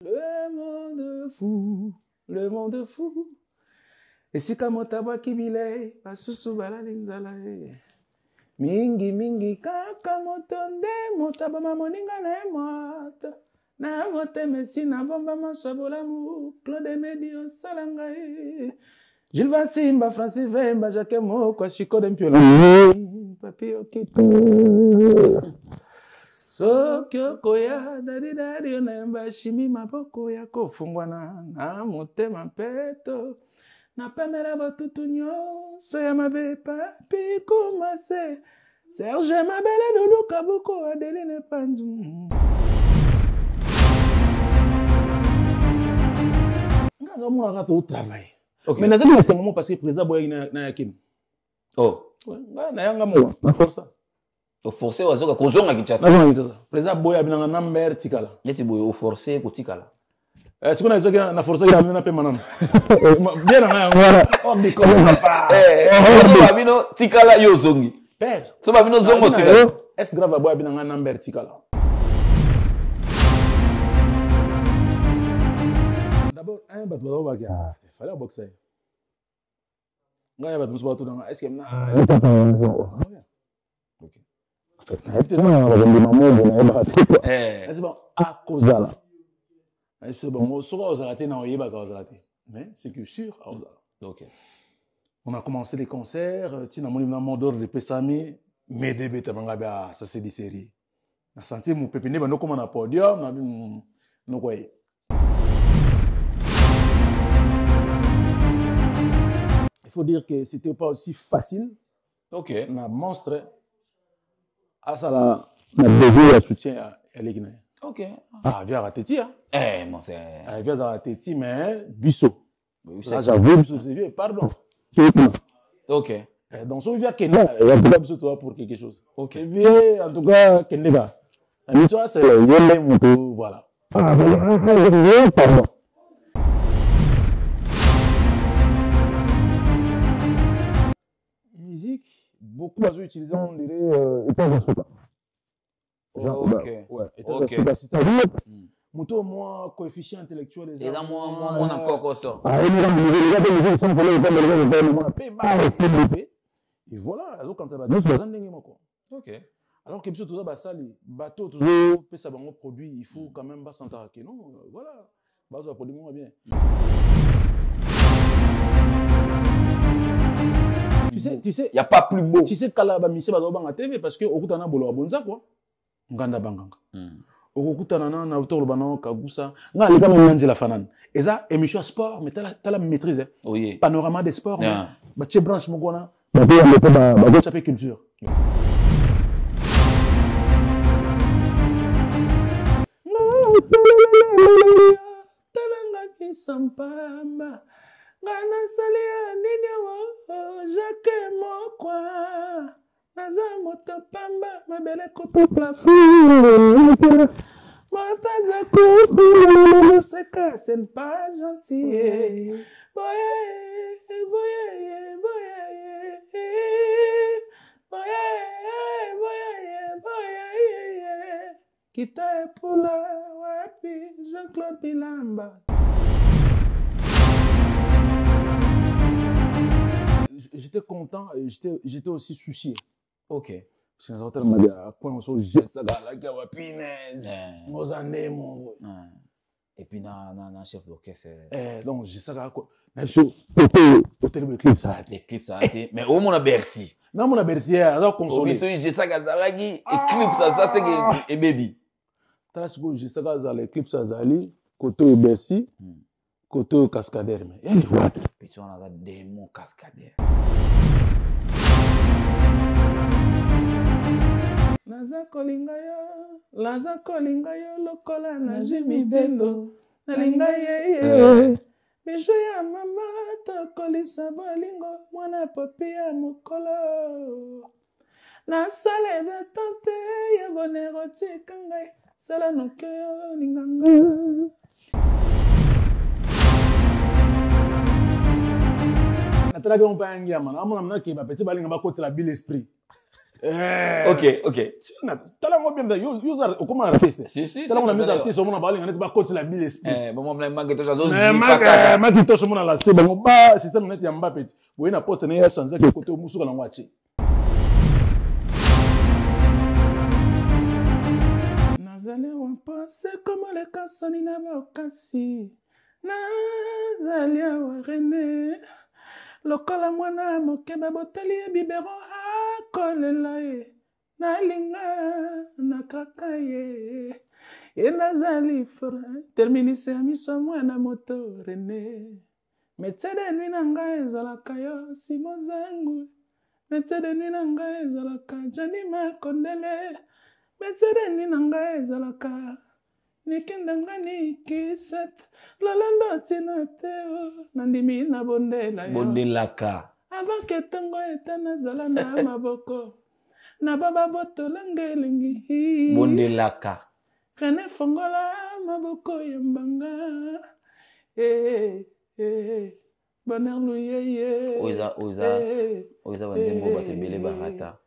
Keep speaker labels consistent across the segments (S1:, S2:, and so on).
S1: Le monde fou, le monde fou. Et si kamotaba kibile, basusu balalinzala. Mingi mingi kaka motonde, motaba mamoninga na mota. Na mote messi na bomba mashabola mu, Claude Medio salanga. Gilles Vassimba, Francis Vemba, Jacques Moko, Chico Dempiola. Papi okito. Sokyo koya dari dari onemba shimi maboko ya kofungwana na motema peto na pemela batutu nyonso ya mabe papi komase Serge Mabele Doudou Kaboko Adeline Panzou ngazo mo ngaka to travail mais nazali na moment parce que président boy na yakim na yanga mo na força
S2: au forcé wazoka kozonga kichasa
S1: président boya binanga number tikala
S2: neti boy au forcé ko tikala
S1: sikuna izoki na forcé ya mena pe manana bien na ngala on dit comment papa
S2: so babino tikala yo zongi
S1: père
S2: so babino zongo tikala
S1: est grave boya binanga number tikala d'abord un bat ba ga fallait boxer ngaya bat musuba to danga est ce que na OK c'est bon à cause de là c'est bon on sera aux arrêtés non yeba cause arrêté mais c'est que sûr
S2: OK
S1: on a commencé les concerts tina moni na mondor de pesami medebe tabanga ba ça c'est des séries na senti mon pépine ba no comme na podium na no quoi il faut dire que c'était pas aussi facile
S2: OK
S1: na monstre à ça là na besoin de soutien à l'église.
S2: OK.
S1: Ah, via la téti hein.
S2: Mon c'est
S1: via la téti mais biso.
S2: Là
S1: j'avoue biso c'est vieux, pardon.
S2: OK.
S1: Donc so via Kenya, il y a pas biso toi pour quelque chose. OK. Vieux en tout cas Kenya. Mais toi c'est le yele moto voilà. Ah, pardon. Musique beaucoup à utiliser on dirait état de sopa.
S2: OK.
S1: Ouais,
S2: OK.
S1: C'est-à-dire moto moins coefficient intellectuel des
S2: et dans moi on a encore ça.
S1: Et voilà, alors quand ça va dire
S2: OK.
S1: alors que tout ça ba sali bateau toujours peut ça bon produit il faut quand même pas s'entaraquer non voilà base produit moins bien. Tu sais,
S2: il y a pas plus beau.
S1: Tu sais kalaba mise ba banga TV parce que okutana bolo bonza quoi. Nganda banganga. Okutana na autour bana kagusa. Nga le kama nzi la fanane. Eza émission sport mais t'as la maîtrise.
S2: Oui.
S1: Panorama des sports. Ba tche branche mo gona. Ba pe ba go chaper culture. Talanga kisampamba. Ngana salia nini wa Jacques Mokwa naza moto pamba mabele kopo plafond Mataza kopo c'est que c'est pas gentil boye kita epula wapi Jean-Claude Bilamba. J'étais content et j'étais aussi soucié.
S2: OK.
S1: Je suis tellement bien. Quand on se jette ça là, qui a pinaise. Mozane mon.
S2: Et puis na chef d'orchestre.
S1: Donc j'ai ça là quoi. Mais sur hôtel de clip ça.
S2: Les clips ça a été mais au mon a Bercy.
S1: Non mon a Bercy alors consolé.
S2: Oui, j'ai ça gazalagi et clip ça c'est et baby.
S1: T'as ce que j'ai ça là les clips ça zali côté Bercy. Côté cascadeur mais il voit
S2: puis on a des mots cascadeur.
S1: Laza kolinga yo lokola na jimidendo nalinga ye bijo ya mama tokolisa bolingo mwana papi ya mokolo na sale de tante ya bonero tika ngai sala noke yo linganga. Natala que on peut engager man amona na ke ba petit balinga ba côté la bile esprit
S2: Ok.
S1: Tala ngo bien yo comment artiste.
S2: Si.
S1: Tala ngo na mise artiste on na parler ngane ba coach la bille esprit.
S2: Bon moi manque to chazo.
S1: Mais ma to so mona la se bango ba système net ya Mbappé. Boye na poste na ya changer que côté musuka na ngwachi. Nazali on pense comme les kasani na ba kasi. Nazali wa René. Lokola mwana mokeba boteli bibero akolela ye nalinga nakaka ye enazali terminise ya miso mwana moto René metsedeni na ngai ezalaka yo simo zangu metsedeni na ngai ezalaka Jani Makondele metsedeni na ngai ezalaka nikendangani kiset lolando tina teo nandimi na bondela yo
S2: Bondelaka
S1: avant que tongo etana zala na maboko na baba botola ngelingi
S2: Bondelaka
S1: René fongola maboko ya mbanga bonheur luyeye
S2: oza banzembo batebele barata.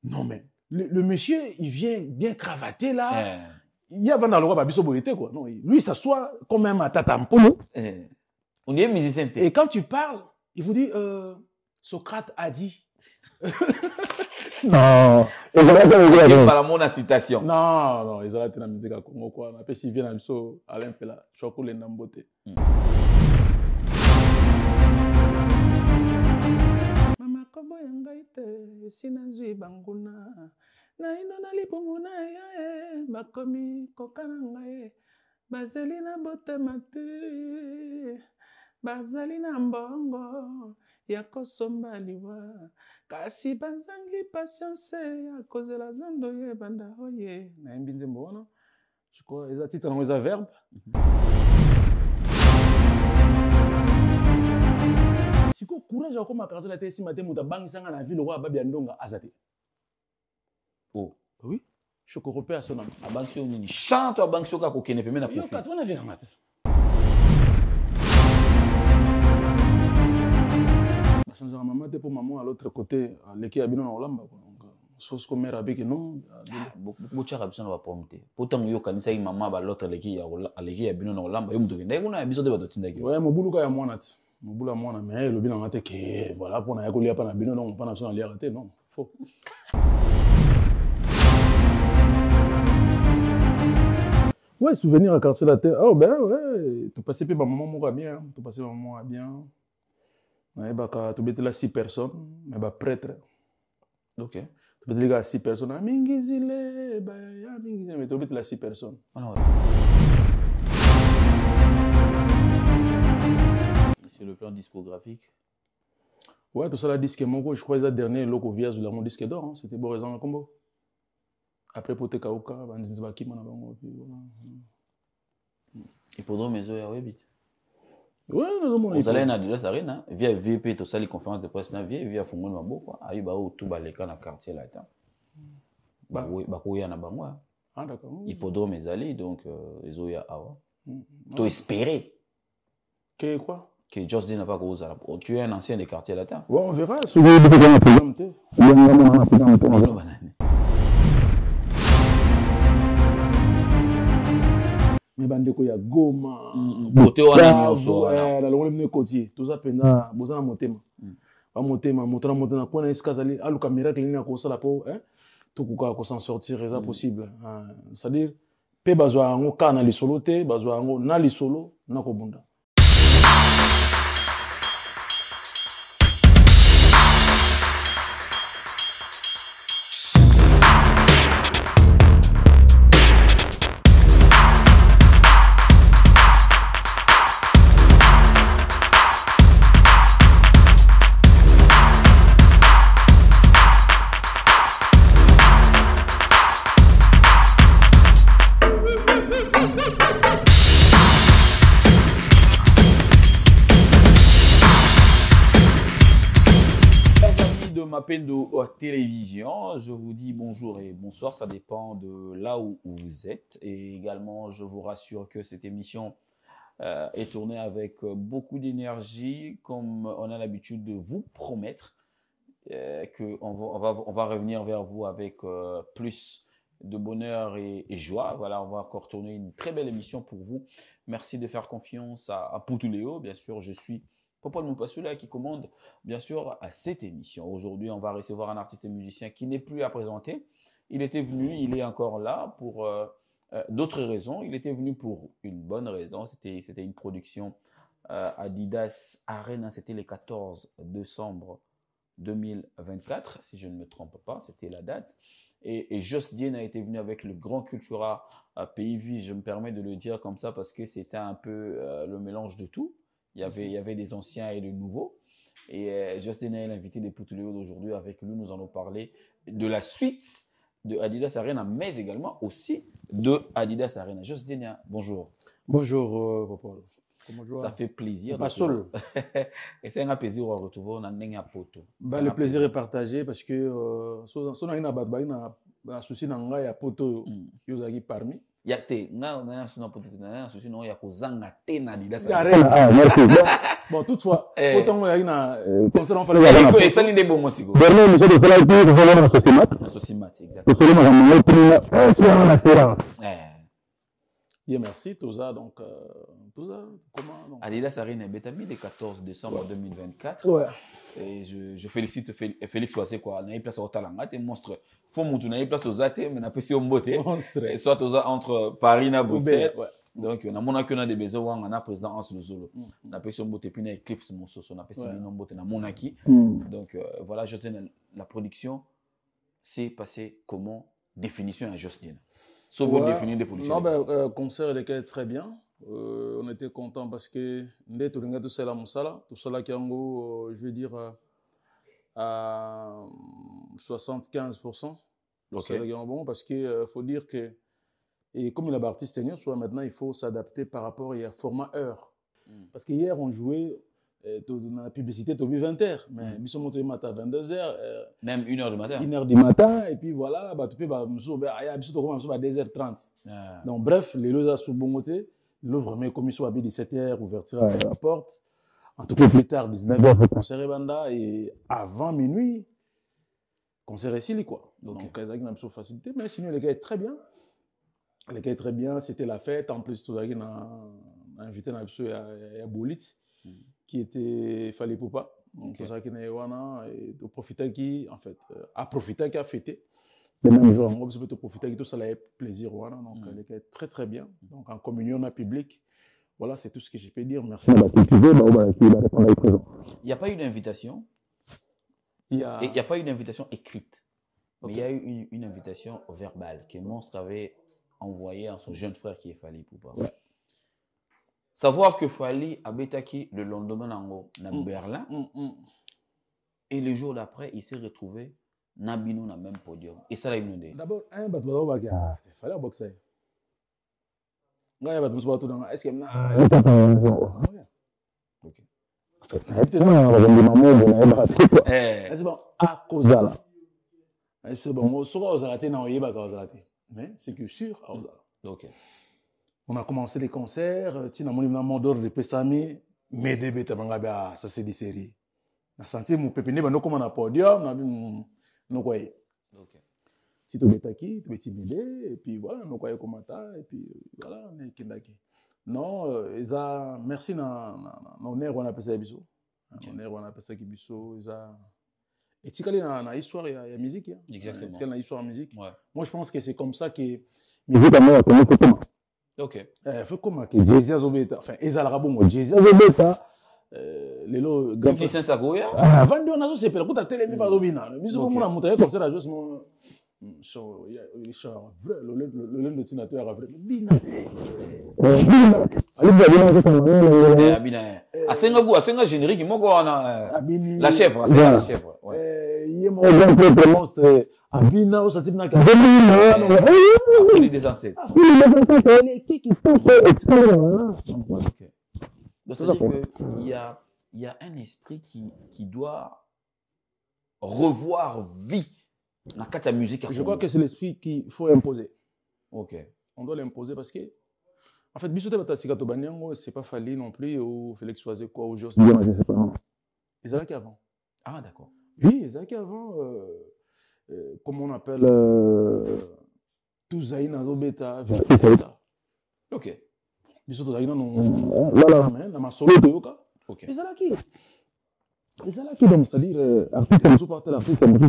S1: Non mais le monsieur il vient bien cravaté là. Il y a dans le roi Babiso Boyete quoi. Non, lui il s'assoit comme même à Tatampolo.
S2: On est musicien.
S1: Et quand tu parles, il vous dit Socrate a dit. Non.
S2: Par mon citation.
S1: Non, ils ont été dans la musique à Congo quoi. Après s'il vient dans so Alain Pela, Choko le Nambote. Mama kobo yangaite sinazui banguna. Na ino na lipungu na ya bakomi kokana ngai bazali na botema te bazali na mbongo ya kosomba liwa kasi bazangi patience ya kozela zando ye banda oye na yembi nzembo wana je crois eza titre nango eza verbe siko courage akoma karatola te esima te moto abangisanga na ville roi babi ya ndonga aza te.
S2: Oh.
S1: Oui, je corromps à son âme.
S2: Abanksio nini chante abanksio ka kokene peme na
S1: kofi. Yo katwana vina ngata. Basonza maman te pour maman à l'autre côté, leki abino na olamba quoi. Sos ko mère avec non.
S2: Beaucoup chara biso na ba pomte. Pourtant yo kanisa yi maman ba l'autre leki ya abino na olamba yo muto kende kuna biso de ba totinda ki.
S1: Ouais, mobulu ka ya mwana ti. Mobulu ya mwana mais le bina ngata ke voilà pour na yakolia pa na bino non pas na biso na lia raté non. Faux. Ouais, souvenir à quartier la terre. Oh ben ouais, tu passais pas maman moi bien, tu passais maman bien. Ouais, bah quand tu étais là 6 personnes, mais bah prêtre.
S2: OK.
S1: Tu étais là 6 personnes, ah mingizile, bah ya mingizile, mais tu étais là 6 personnes.
S2: Ah ouais. C'est le plan discographique.
S1: Ouais, tout ça la disque mon je crois que le dernier loco viage de la mon disque d'or, hein, c'était Borézan Combo. Après pote kauka banzinzi bakima na bango puis voilà.
S2: Et pendant mes heures webit.
S1: Ouais, non mon.
S2: Vous allez na Dilas Arena via VP to sali conférence de presse na via fungoni maboko ayi ba o tout baleka na quartier là ta. Ba oui ba ko ya na bango.
S1: Ah d'accord.
S2: Hippodrome ezali donc ezoya awa. To espérer
S1: que quoi?
S2: Que Just n'a pas cause là. Tu es un ancien des quartiers latins.
S1: Ouais, on verra. Si vous avez un programme té. Il y a un programme. Mais bandeko ya Goma
S2: bote wana nyoso
S1: la longole mne côtier tout ça penda bozana motema ba motema motona kona eskazali aluka miracle ni na kosala po to kuka ko s'en sortir est possible c'est à dire pe bazwa ngo kana lisolo te bazwa ngo na lisolo na ko bunda.
S2: Mapendo télévision, je vous dis bonjour et bonsoir, ça dépend de là où vous êtes. Et également, je vous rassure que cette émission est tourné avec beaucoup d'énergie, comme on a l'habitude de vous promettre, on va revenir vers vous avec plus de bonheur et joie. Voilà, on va encore tourner une très belle émission pour vous. Merci de faire confiance à Poutuléo. Bien sûr, je suis Papa Moupassoula qui commande, bien sûr, à cette émission. Aujourd'hui, on va recevoir un artiste et musicien qui n'est plus à présenter. Il était venu, il est encore là pour d'autres raisons. Il était venu pour une bonne raison. C'était une production Adidas Arena. C'était le 14 décembre 2024, si je ne me trompe pas. C'était la date. Et Joss Diène a été venu avec le Grand Cultura Pays Vie. Je me permets de le dire comme ça parce que c'était un peu le mélange de tout. Il y avait des anciens et des nouveaux. Et Joss Diène est l'invité des Poutuléo d'aujourd'hui. Avec lui, nous allons parler de la suite de Adidas Arena, mais également aussi de Adidas Arena. Joss Diène, bonjour.
S1: Bonjour, Papa.
S2: Ça fait plaisir.
S1: Pas seul.
S2: Et c'est un plaisir de retrouver on a un poto.
S1: Le plaisir est partagé parce que si on a un souci dans la poto, il y a parmi.
S2: Il y a des souci non il y a kozanga te na Adidas
S1: Arena. Bon, toutefois, autant il y a une concert en fallait.
S2: Et ça l'idée bon aussi.
S3: Dernier monsieur de cela qui est dans la
S2: Socimat, exactement.
S1: Bien, merci, Toza. Donc, Toza, comment donc?
S2: Adidas Arena est le 14 décembre 2024.
S1: Ouais.
S2: Et je félicite Félix Wassé quoi. On a eu place au talent. T'es monstre. Faut monter. On a eu place aux athées, mais on a passé au beauté. Et soit Toza entre Paris et Bruxelles. Donc, on a mon accueil des besoins. On a président Hans Luzolo. On a passé au beauté. Puis on a Eclipse mon sauce. On a passé le nom beauté. On a mon acquis. Donc, voilà, je tiens la production. C'est passé comment? Définition à Justine. Définir des productions.
S1: Non, concert il était très bien. On était content parce que nous tout ça qui en gros, je veux dire à 75%. Okay. Bon parce que faut dire que et comme il a artiste soit maintenant il faut s'adapter par rapport à format heure. Parce que hier on jouait dans la publicité au 20h, mais nous sommes montés matin à 22h.
S2: Même 1h du matin.
S1: 1h du matin, et puis voilà, tu peux à 2h30. Donc, bref, les lois sont bon côté. L'ouvre, mais comme ils sont à 17h, ouverture à la porte. En tout cas, plus tard, 19h, concert et banda, et avant minuit, concert ici, quoi. Donc, il y a une facilité, mais sinon, les gars est très bien. Les gars est très bien, c'était la fête. En plus, tout le monde a invité à Bolit. Qui était fallait pour pas donc ça qui n'est wana et de profiter qui en fait à profiter qui a fêté le même jour on peut te profiter qui tout ça là plaisir wana donc elle est très très bien donc en communion en public voilà c'est tout ce que je peux dire merci.
S2: Il n'y a pas eu d'invitation. Il y a pas eu d'invitation écrite mais il y a eu une invitation verbale que Monstre avait envoyée à son jeune frère qui est fallait pour pas. Ouais. Savoir que Fally a bétaki le lendemain dans Berlin et le jour d'après, il s'est retrouvé dans le même podium. Et ça, il nous dit.
S1: D'abord, il fallait boxer. Est-ce qu'il y a bon, à cause de là. C'est bon, mais c'est que sûr,
S2: ok.
S1: On a commencé les concerts, tu as mon d'or de Pesami, mais ça c'est des séries. On a senti mon pépinier, nous comme on a podium, nous voyons. Si tu es qui, tu es timidé, et puis voilà, nous voyons comment et puis voilà, on est kindaki. Non, merci, on est on a passé biso. On est on a passé biso, et tu connais la histoire, il y a musique.
S2: Exactement.
S1: Tu connais la histoire en musique.
S2: Ouais.
S1: Moi je pense que c'est comme ça que
S3: musique à moi,
S2: ok.
S1: Faut comment que Jay-Z Azobeta, enfin Ezal Bongo, Jay-Z Azobeta, lelo
S2: grand fils Sagoya.
S1: Ah, vendu on a c'est pour ta télé mais pas Robina. Mais c'est comme on a monté comme ça là juste mon show, il est vrai le dessinateur vrai. Bina.
S2: Bina. Bina. Asenga générique moko na la chèvre, c'est la chèvre.
S1: Ouais. Il est mon grand monstre. Abina au satib na ka.
S2: Afrique des ancêtres. Donc c'est-à-dire qu'il y a un esprit qui doit revoir vie dans la musique.
S1: Je crois que c'est l'esprit qu'il faut imposer.
S2: Ok.
S1: On doit l'imposer parce que En fait, Bissote Batasika Tobaniango, c'est pas Fali non plus, ou Félix Oisé, quoi, ou Jos.
S3: Je sais pas.
S1: Ils allaient qu'avant.
S2: Ah, d'accord.
S1: Oui, ils allaient qu'avant, comme on appelle, Touzaï Nazo Beta, Beta.
S2: Ok.
S1: Bissote Tozaïna, non.
S3: Là,
S1: Dans ma solo de Yoka.
S2: Ok.
S1: Ils allaient qui?
S3: ils allaient qui donc, c'est-à-dire, artiste, tout partait l'artiste, qui peut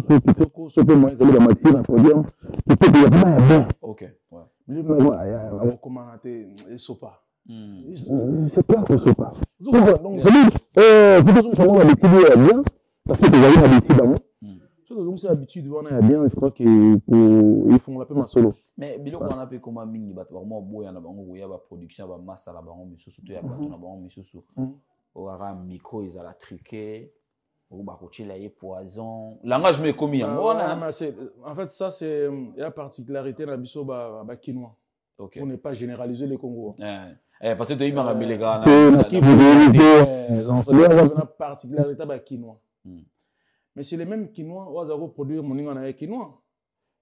S3: se peut, moi, ils allaient dans ma tire, pour dire, qui peut, il y a pas bien.
S2: Ok. Ouais.
S1: Mais comment on a été, ils sont pas.
S3: C'est clair que c'est pas.
S1: Donc,
S3: Plutôt que moi, l'habitude est bien, parce que tu as une habitude d'amour.
S1: donc c'est l'habitude, on est bien, je crois qu'ils font la peine en solo.
S2: Mais bilo on a fait comme un mingi bato vraiment boya na bango boya ba production ba massa la bango misusu to ya bato na bango misusu. O ara micro ils ala truquer ou ba kochela ye poison. Langage me commis
S1: en fait ça c'est la particularité na biso ba quinois.
S2: OK.
S1: On n'est pas généraliser les Congos.
S2: Parce que tu imara les gars
S1: na particularité ba quinois. Mais c'est les mêmes quinois ou azako produire moninga na quinois.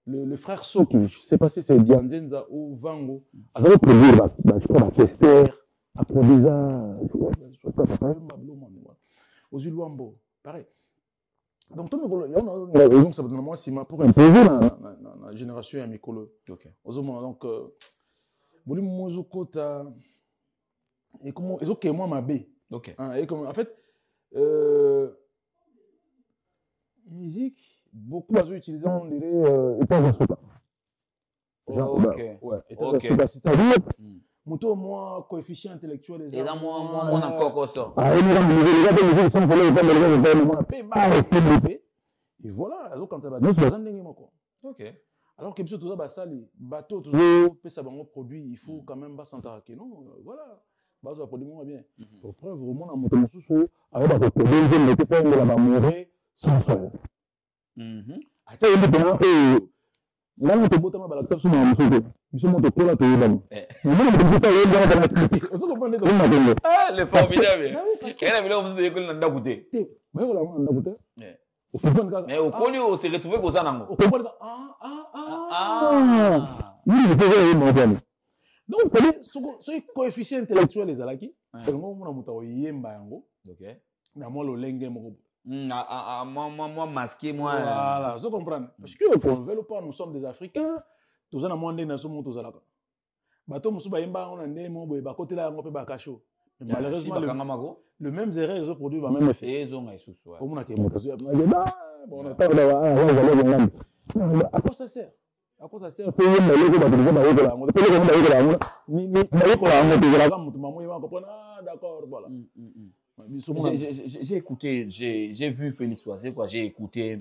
S1: Le frère Soki, je ne sais pas si c'est Dianzenza ou Vango,
S3: a produire la Kester, a produire
S1: aux Uluambo, pareil. Donc, ça va moi pour
S3: imposer
S1: la génération à Mikolo.
S2: Ok.
S1: Donc, Boli Mozokota, et comment, ils ont que moi ma baie.
S2: Ok.
S1: En fait, musique, beaucoup ont utilisé, on dirait, état de sopa.
S2: Ok.
S3: Ouais, état
S2: Ok.
S3: de sopa, c'est-à-dire,
S1: Moto, moi, coefficient intellectuel,
S2: Et là, moi, on a encore ça.
S1: Et voilà, quand ça va ok. Alors que tout ça, bateau, toujours, ça va produit, il faut quand même pas s'entarraquer. Non, voilà. Bah, ça produit moins bien. Pour preuve, vraiment, à mon sous avec la production, on n'était pas de mourir sans sol. Là, on te botte ma balade sur mon musuko. Musuko mon topo là, tu es là. Mais moi, je ne peux pas y aller dans la tête. Est-ce qu'on peut aller
S2: Ah, le formidable. Et là, on se dit que l'on a goûté.
S1: Mais voilà, on a goûté.
S2: Mais au Koli, on s'est retrouvé au Zanango.
S1: Oui,
S3: je peux y aller.
S1: Donc, ce coefficient intellectuel, les alaki, parce que moi, on a yemba yango.
S2: Ok.
S1: Mais moi, le lenge mo.
S2: Moi masqué, moi.
S1: Voilà, vous comprenez. Parce que pour le vélo, nous sommes des Africains. Tous en a moins de sommes tous à la. Bateau Moussouba Yemba, on a né mon boy, côté là, on peut pas cacher. Malheureusement, le même erreur, ils ont produit le même effet.
S2: Ils ont un sous.
S1: On a bon, on a pas. À quoi ça sert? À quoi ça sert? D'accord, voilà.
S2: J'ai écouté, j'ai vu Félix Oisé, quoi. J'ai écouté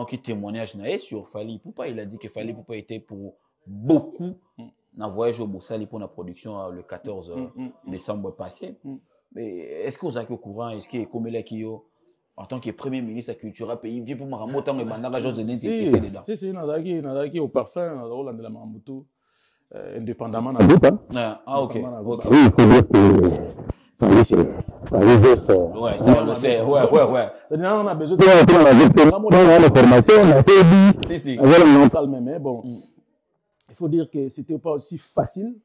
S2: qui témoignage sur Fali Poupa. Il a dit que Fali Poupa était pour beaucoup dans voyage au Bossali pour la production le 14 décembre passé. Mais est-ce que vous êtes au courant? Est-ce que Komele Kiyo, en tant que premier ministre de la culture pays, vient pour Maramotan et Mandara Jose n'était dedans?
S1: Si, Nadaki au parfum, Nadaki de la Mambutu, indépendamment.
S2: Ah, ok.
S3: Oui, il faut dire que. Ouais,
S2: ça on le sait. Ouais.
S1: C'est-à-dire, on a besoin de.
S3: la formation, on a fait
S2: Si.
S1: Mais bon, il faut dire que c'était pas aussi facile.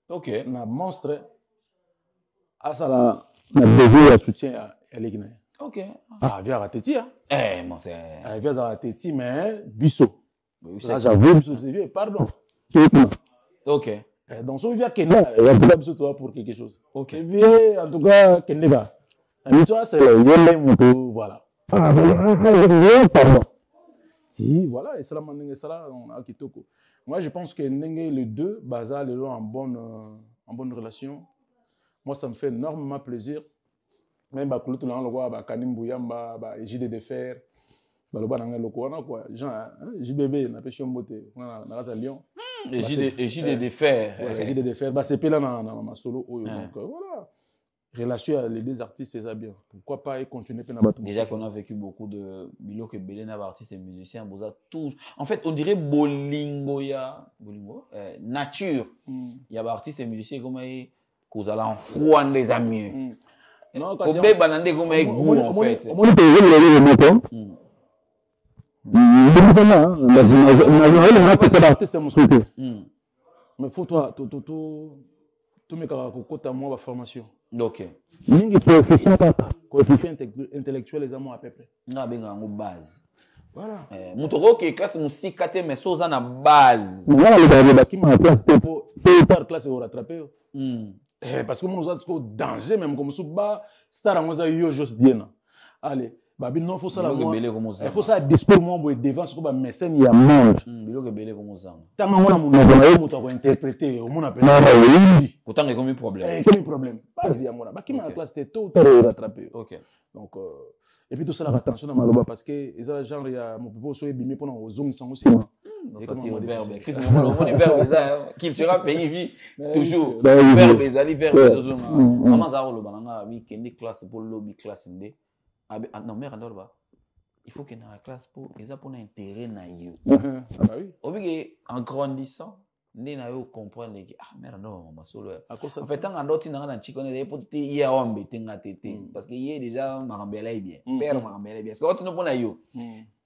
S2: Ok.
S1: On a monstre. À ça, là, on a besoin de soutien à l'Église.
S2: Ok.
S1: Ah, via la Téti, hein.
S2: Moi, c'est.
S1: Via la Téti, mais Bissot.
S3: Là, j'avoue.
S1: Bissot, c'est pardon.
S2: Ok.
S1: Donc, si on vient Kenya, il y a pas besoin de toi pour quelque chose. Ok. En tout cas, Kenya. Toi, c'est le Yélé Moto, voilà.
S3: Ah, pardon.
S1: Si, voilà, et ça, on a Kitoko. Moi, je pense que les deux, Baza, les deux en bonne relation. Moi, ça me fait énormément plaisir. Même Bakulu, tout le monde, Kanim Bouyamba, JD de Fer, JBB, n'a pas chiomboté, on a Lyon.
S2: JD de Fer.
S1: JD de Fer, c'est là dans ma solo. Donc voilà. Relation les deux artistes, c'est ça bien. Pourquoi pas continuer à battre?
S2: Déjà qu'on a vécu beaucoup de Bilo que Belena, artistes et musiciens, tous. En fait, on dirait Bolingo, nature. Il y a des artistes et musiciens comme qu'on a en froid des amis. Non, quand c'est banandé comme un goût en fait.
S1: Mais faut toi tout mes kaka moi formation.
S2: Ok.
S3: Mingi coefficient papa.
S1: Coefficient intellectuel les amours à peu près.
S2: Na benga ngo base.
S1: Voilà.
S2: Mutoro ke classe musika te mais soza na base.
S3: Maintenant le gars qui m'a classe
S1: pour par classe au rattraper. Parce que mon autres danger même comme souba star ngoza yo juste bien. Allez, babi non faut ça la moi. Il faut ça discours moi pour devant ce que ba mécène ya monde.
S2: Biloko belé comme ça.
S1: Tant ngona mon na yo muto ko interpréter au mon appel.
S2: Pourtant il y a comme problème.
S1: Comme problème. Pas ya mona. Ba qui m'a classe te tôt tard au rattraper.
S2: OK.
S1: Donc et puis tout ça la attention dans maloba parce que ils genre il y a mon popo so ebimi pendant au zoom sans aussi.
S2: Et comme on verbe, qu'est-ce qu'on dit verbe ça culture pays vie toujours verbe ezali verbe zo maman za lo bananga bi kendi classe pour lobby classe ndé non mère ndolba il faut que dans la classe pour eza pour intérêt na yo
S1: ah bah oui
S2: obige en grandissant ni na yo comprendre que ah mère non maman solo en fait tant andoti na na chikone de pour ya ombe tenga tete parce que y est déjà marambela bien père marambela bien parce que quand tu nous na yo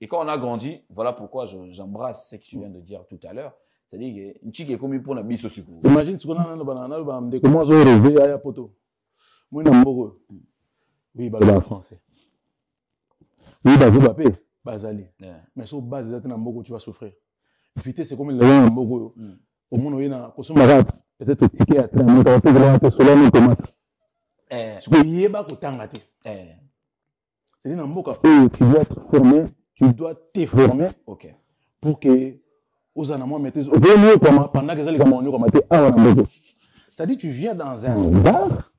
S2: et quand on a grandi voilà pourquoi j'embrasse ce que tu viens de dire tout à l'heure. C'est-à-dire que nchiki comme pour na biso suku.
S1: Imagine ce qu'on a dans banana ba mde comment zo rêver aya poto. Moi na mboko. Oui ba français. Oui ba Mbappé bazali. Mais sur base zati na mboko tu vas souffrir. Vitesse c'est comme le na mboko. Au monde oyena kosoma peut-être ticket à train mais tu vas te solo no tomate. Ce que yeba ko tanga te. C'est-à-dire na mboka tu dois être formé, tu dois te former.
S2: OK.
S1: Pour que aux anamons maîtrise au premier pendant que ça les gamons comme c'est-à-dire tu viens dans un bar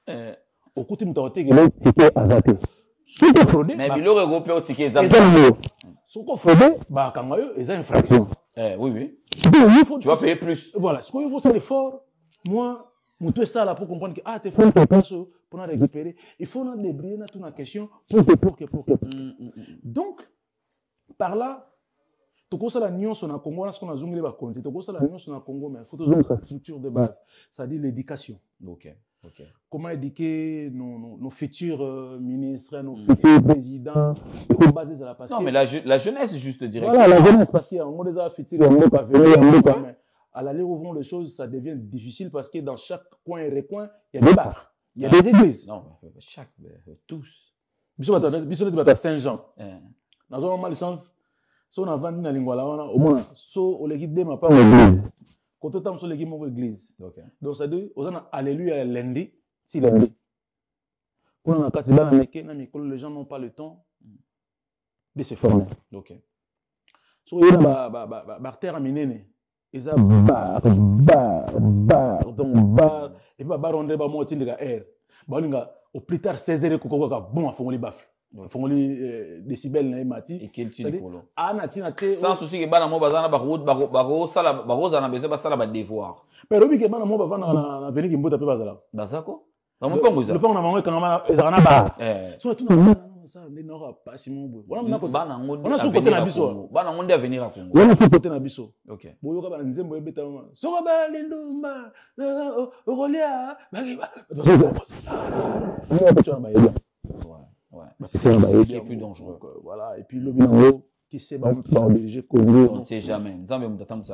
S1: au côté de ton ticket azaté ce que fraudé
S2: mais bilo regrouper au ticket ça
S1: ce que fraudé bah quand eux ils ont infraction
S2: oui
S1: il faut
S2: tu vas payer plus
S1: voilà ce qu'il faut c'est l'effort moi monter ça là pour comprendre que ah t'es fait quelque chose pour nous récupérer il faut nous débrouiller dans toute la question pour que donc par là tout ça la nuance on a Congo là ce qu'on a zoomé les vacances tout ça la nuance on a Congo mais il faut toujours sa structure de base c'est-à-dire l'éducation.
S2: OK.
S1: Comment éduquer nos futurs ministres, nos futurs présidents, il faut baser ça là parce
S2: non
S1: que
S2: mais la jeunesse juste direct.
S1: Voilà la jeunesse parce qu'il y a un mot des futurs on pas venir mais à l'aller où vont les choses ça devient difficile parce que dans chaque coin et recoin il y a des bars, il y a des églises.
S2: Non, chaque tous.
S1: Biso bata Saint-Jean. Dans un malchance so on a vendu na lingua là au moins so au l'équipe de ma pas église quand on tam so l'équipe mon église donc ça dit aux ana alléluia lundi si lundi quand on a katiba na meke na mikolo les gens n'ont pas le temps de se former.
S2: OK.
S1: So il y a ba terre minene ils a bar donc bar et puis ba rondre ba moti ndika air ba linga au plus tard 16h ko ka bon afongoli bafle fongoli décibel na mati
S2: et quel type de polo
S1: ana tina te
S2: sans souci que bana mo bazana ba sala ba roza na besoin ba sala ba devoir
S1: pero bi ke bana mo ba vana na venir ki mbota pe bazala
S2: bazako ba mo pongo za
S1: le pongo na mango kanga ezana ba so tu na ça ndi na pas simon boy wana na ko
S2: bana ngo
S1: wana su côté na biso
S2: bana ngo ndi à venir à Congo
S1: wana su côté na biso
S2: OK
S1: boyo ka bana nzembo ebeta so ko ba lindumba okolia ba
S2: c'est plus dangereux.
S1: Voilà, et puis le binango qui sait pas diriger Congo.
S2: On ne sait jamais.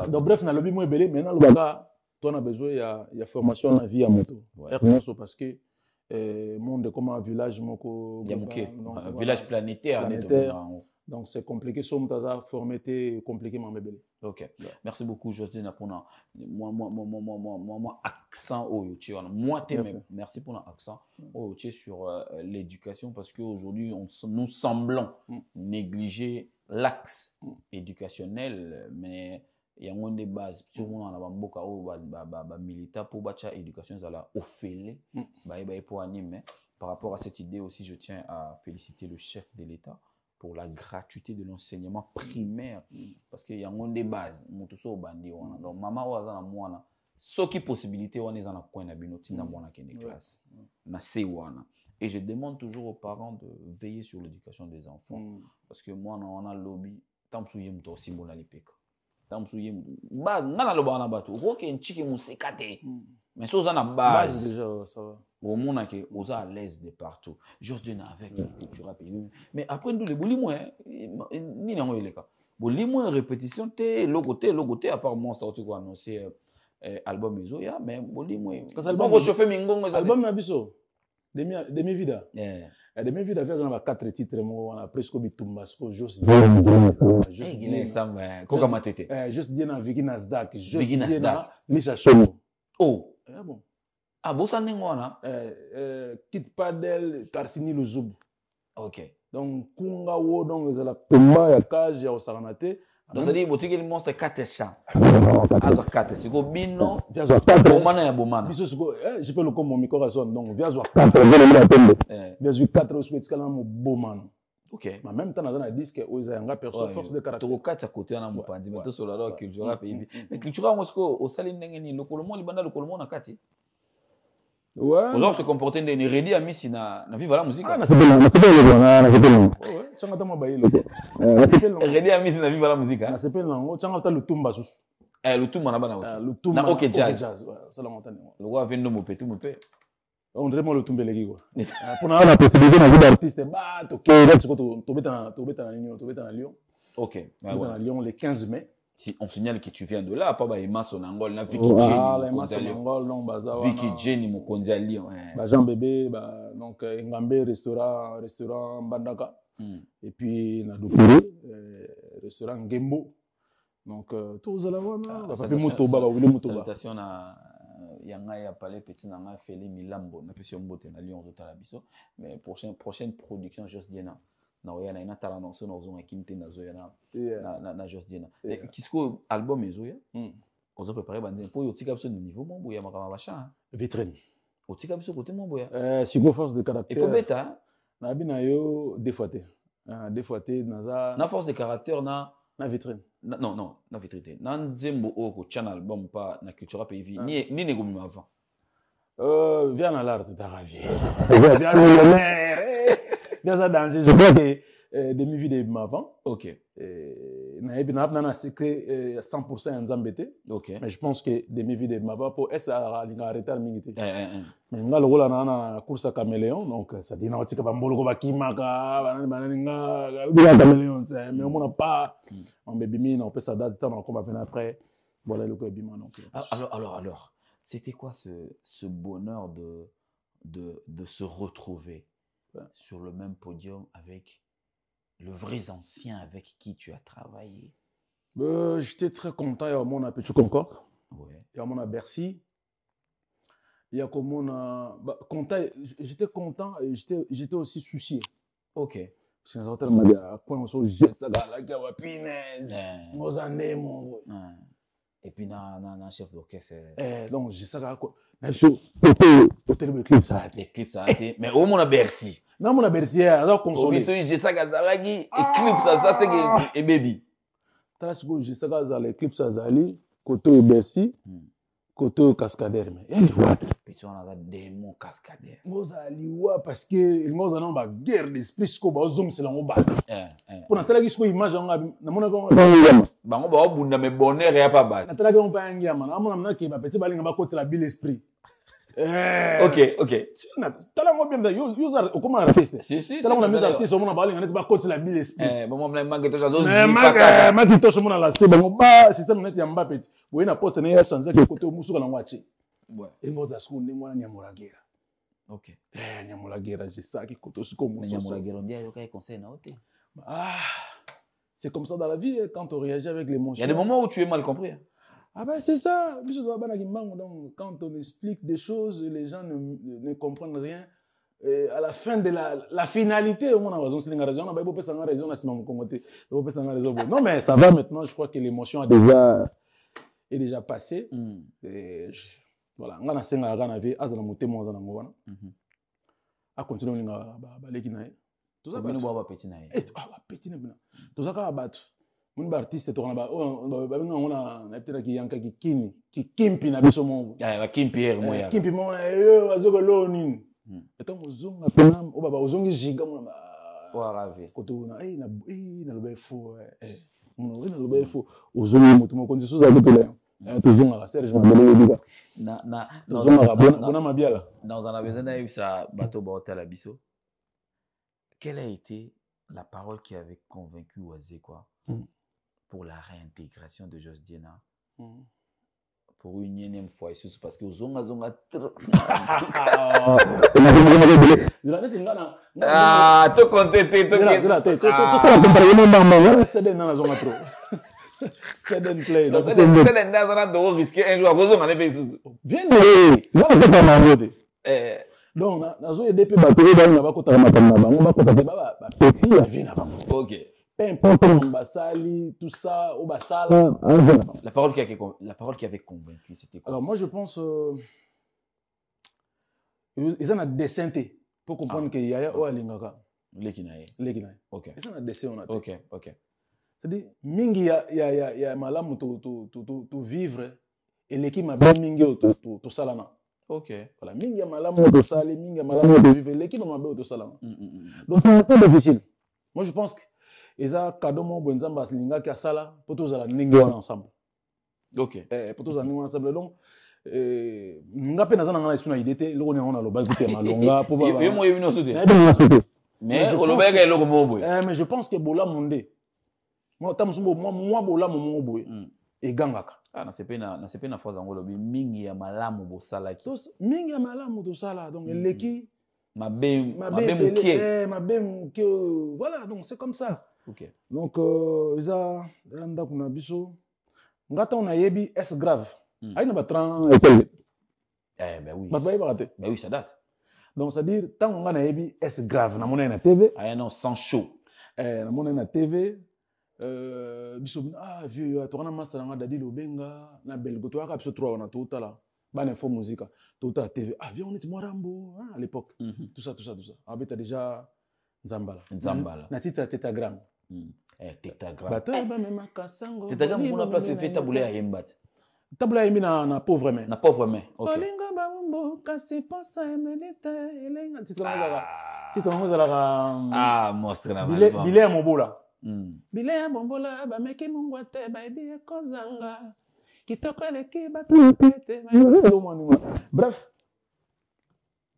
S1: Donc bref, na lobby moins belé maintenant le baga, toi on a besoin il y a formation dans la vie à moto. Parce que monde comme un village moko
S2: village planétaire.
S1: Donc c'est compliqué so mutaza former compliqué ma belé.
S2: OK. Merci beaucoup José na pona moi accent au tu vois moi merci pour l'accent au tu sur l'éducation parce que aujourd'hui nous semblons négliger l'axe éducationnel mais il y a moins de bases sur on a bamboka au ba militaire pour bacha éducation ça là ofélé ba pour animer par rapport à cette idée aussi je tiens à féliciter le chef de l'État pour la gratuité de l'enseignement primaire parce qu'il y a un des bases mutuso bandi wana donc maman waza na mwana soki possibilité wana eza na coin na bino tina mwana kende classe na se wana et je demande toujours aux parents de veiller sur l'éducation des enfants parce que moi on a lobby tamsu yem to simbola lipeka tamsu yem ba ngana loba na bato roke nchiki musikate mais ça on a base
S1: déjà ça va
S2: au monde que aux à l'aise de partout juste d'une avec la culture mais après nous les boli moins ni na ngoyeleka boli moins répétition té logoté à part moi ça tu quoi annoncer album ezoya mais bolimo
S1: Parce
S2: album
S1: album
S2: chauffer mingongo
S1: album na biso demi vida
S2: eh
S1: demi vida fait dans 4 titres mo on a presque bitumba ko juste
S2: Guinée Samba koka matete
S1: juste dire na Vigi Nasdaq juste
S2: Vigi
S1: dire
S2: Nasdaq.
S1: na Misha Shomo
S2: oh
S1: bon
S2: ah bossa nengona
S1: Kit Padel Karsini Luzubu
S2: ok
S1: donc kunga wo donc ezala tumba ya cage ya osakanate
S2: donc ça dit botiki le monstre 4 champs azo 4 siko bino
S1: viazo 4
S2: bomana ya bomana
S1: biso siko je peux le comme mon micro son donc viazo 4 vele la tembe viazo 4 au sweat kala mo bomana
S2: ok
S1: en même temps dans un disque où ils ont perso force de caractère
S2: to kata côté na mopandi mais to solo la culture pays mais culture ngo siko osali ndenge ni lokolo mo libanda lokolo mo na kati
S1: ouais
S2: on se comporter ndenge Redi Amisi na viva la musique
S1: na sepelo ouais changa ta mo bayilo na sepelo
S2: Redi Amisi na viva la musique
S1: na sepelo ngo changa ta lutumba susu
S2: lutumba na bana
S1: lutumba
S2: na ok jazz
S1: ouais ça la montagne
S2: le roi vendo mo petu mo pe
S1: on dirait moi lutumba leki quoi pour avoir la possibilité na vie d'artiste bah to que to beta na Lyon
S2: ok
S1: à Lyon le 15 mai.
S2: Si on signale que tu viens de là, pas Emma Sonangol, na
S1: Vicky
S2: Jenny Mokonzi à Lyon.
S1: Jean Bébé, donc Ngambe restaurant Bandaka. Et puis na Dopere, restaurant Gembo. Donc tous à la wana, papi moto baba wili moto baba.
S2: Salutation na yanga ya palais petit na Feli Milambo, na pesi mbote na Lyon zota la biso. Mais prochaine production juste Diena. Na oya na ina tala na so na ozonga kimte na zoya na just Diena. Kisko album ezoya? Ozo préparer bandi po yo tika biso niveau mo boya makama bacha.
S1: Vitrine.
S2: O tika biso côté mo boya.
S1: Siko force de caractère.
S2: Il faut beta.
S1: Na bina yo défoité. Défoité naza.
S2: Na force de caractère na
S1: vitrine.
S2: Non, na vitrine. Na nzembo o ko channel album pas na culture pays ni négomi avant.
S1: Viens à l'art de ravier. Viens millionnaire. Viens à danger. Je crois que demi-vie de avant.
S2: Ok.
S1: Na secret 100% en Zambété.
S2: Ok.
S1: Mais je pense que demi-vie de avant pour essa linga retard mingité. Mais nga le rôle na course à caméléon donc ça dit na otika bambolo ko bakimaka banani nga bien caméléon mais on n'a pas on baby mine on peut ça date temps on combat après voilà le bima donc.
S2: Alors c'était quoi ce bonheur de se retrouver sur le même podium avec le vrai ancien avec qui tu as travaillé?
S1: J'étais très content. Il y a mon Petit Concorde.
S2: Ouais.
S1: Il y a mon Bercy. Il y a comme mon content. J'étais content et j'étais aussi soucié.
S2: Ok.
S1: Je suis tellement bien. Quand on se jette ça là, il y a pinaise. Nos années mon.
S2: Et puis na chef d'orchestre.
S1: Donc j'ai ça là quoi. Na show hôtel le clip ça.
S2: Les clips ça a été mais au mon a Bercy.
S1: Non mon a Bercy alors consolé.
S2: Oui, j'ai ça gazalagi et clip ça c'est et baby.
S1: T'as ce que j'ai ça là les clips ça zali côté Bercy. Côté cascadeur mais
S2: petit on a des mots cascadeur.
S1: Ngozali wa parce que ngozana ba guerre d'esprit ce ko ba zoom c'est là on ba. Pour na tala kisko image na mona ko
S2: bango ba obunda me bonheur ya pa ba.
S1: Na tala ko pa ngia mana amona mna ke ba petit balinga ba côté la bille esprit.
S2: Ok.
S1: Tala ngo bien yo user comment artiste.
S2: Si.
S1: Tala ngo na musique artiste mona balinga net ba côté la bille esprit.
S2: Bon moi mangue to chazo
S1: zipaka. Ma ki to mona la se bango ba système net ya mba petit. Boye na poste na ya changer ke côté musuka na ngwachi. Ouais. Et ngoza sku ndi mwana nyamuragera.
S2: Ok.
S1: Nyamuragera j'ai ça qui côté sku musuka.
S2: Nyamuragera ndia yo kai conseil na ote.
S1: C'est comme ça dans la vie quand on réagit avec l'émotion.
S2: Il y a des moments où tu es mal compris.
S1: Ah ben c'est ça. Donc quand on explique des choses, les gens ne comprennent rien. Et à la fin de la finalité, on a raison, c'est une raison. On a pas raison, raison. Non mais ça va maintenant. Je crois que l'émotion est déjà passée. Voilà. On a senga gana vie. Azana motemo azana ngwana. A continuer linga baleki nae.
S2: Tout ça. Bino boba petit nae.
S1: Petit nae bina. Tout ça ka batu. Mon artiste to kana ba ngona na petera ki yanka ki kini ki kimpi na biso mo
S2: ba kimpi er mo ya
S1: kimpi mo yo azoko lo nini eto mozonga pena o baba ozongi jiga mo
S2: wa rave
S1: koto na na lobe fo mo na lobe fo ozongi moto mo konzi suza ko tole to zonga Serge Mabele yebika
S2: na
S1: zonga bona mabiala
S2: dans un besoin d'ailleurs ça bateau ba hôtel à biso. Quelle a été la parole qui avait convaincu Oazé quoi pour la réintégration de Just Diena pour une énième fois, et c'est parce que zonga trop. Ah, tout compté, tout
S1: C'est d'un play.
S2: C'est d'un risquer un jour à vos hommes.
S1: Viens donc, nazo et depuis batterie dans la bakota matana bango bakota ba petit ya vie na bango.
S2: OK.
S1: Peu importe basali tout ça au basala.
S2: La parole qui avait convaincu, c'était quoi?
S1: Alors moi je pense ils ont un dessin pour comprendre que yaya o alingaka
S2: Lekinae. OK.
S1: Ils ont un dessin on a.
S2: OK.
S1: C'est-à-dire mingi ya malamu to vivre et l'équipe m'a bien mingi to salana.
S2: OK.
S1: Voilà, mingi ya malamu to sali, mingi ya malamu to vivre, l'équipe m'a bien to salana. Donc c'est un peu difficile. Moi je pense que eza cadeau mo bonzamba linga ka sala pour tous la ningi ensemble.
S2: OK.
S1: Pour tous ningi ensemble donc ngape nazana ngana isuna idete loko ne ona lo ba écouter malonga pour ba.
S2: Yo mo yebino soute. Mais
S1: mais je pense que bola monde. Moi tamusumbo moi bola mo boye. Et gangaka.
S2: Ah na sepe na fois angolo bi mingi ya malamu bo sala ki.
S1: Tous mingi ya malamu to sala donc leki
S2: mabem
S1: mukie voilà donc c'est comme ça.
S2: OK.
S1: Donc isa randa kuna biso ngata on a yebi est grave. Aïna ba 30
S2: ben oui.
S1: Ba raté.
S2: Ben oui, ça date.
S1: Donc ça dire tant on a yebi est grave na mona na TV.
S2: Ah non, sans chaud.
S1: Na mona na TV. Biso vieux to kana masala dadi lobenga na belgo to aka biso 3 on a tout là ba info musique tout à TV vieux on est Morambo à l'époque tout ça abeta déjà Nzambala na titre Tetagram
S2: Tetagram
S1: bato ba mema kasango
S2: Tetagram on a place fait tabouler à Yembat
S1: tabouler yemi na pauvre main
S2: OK
S1: olinga ba mumbo kasi pasa emelite elenga titre ngozala
S2: monstre na
S1: bile ya mobola bile ya bombola bameki mungwa te bayebi ekozanga kitoko eleki bato pete bref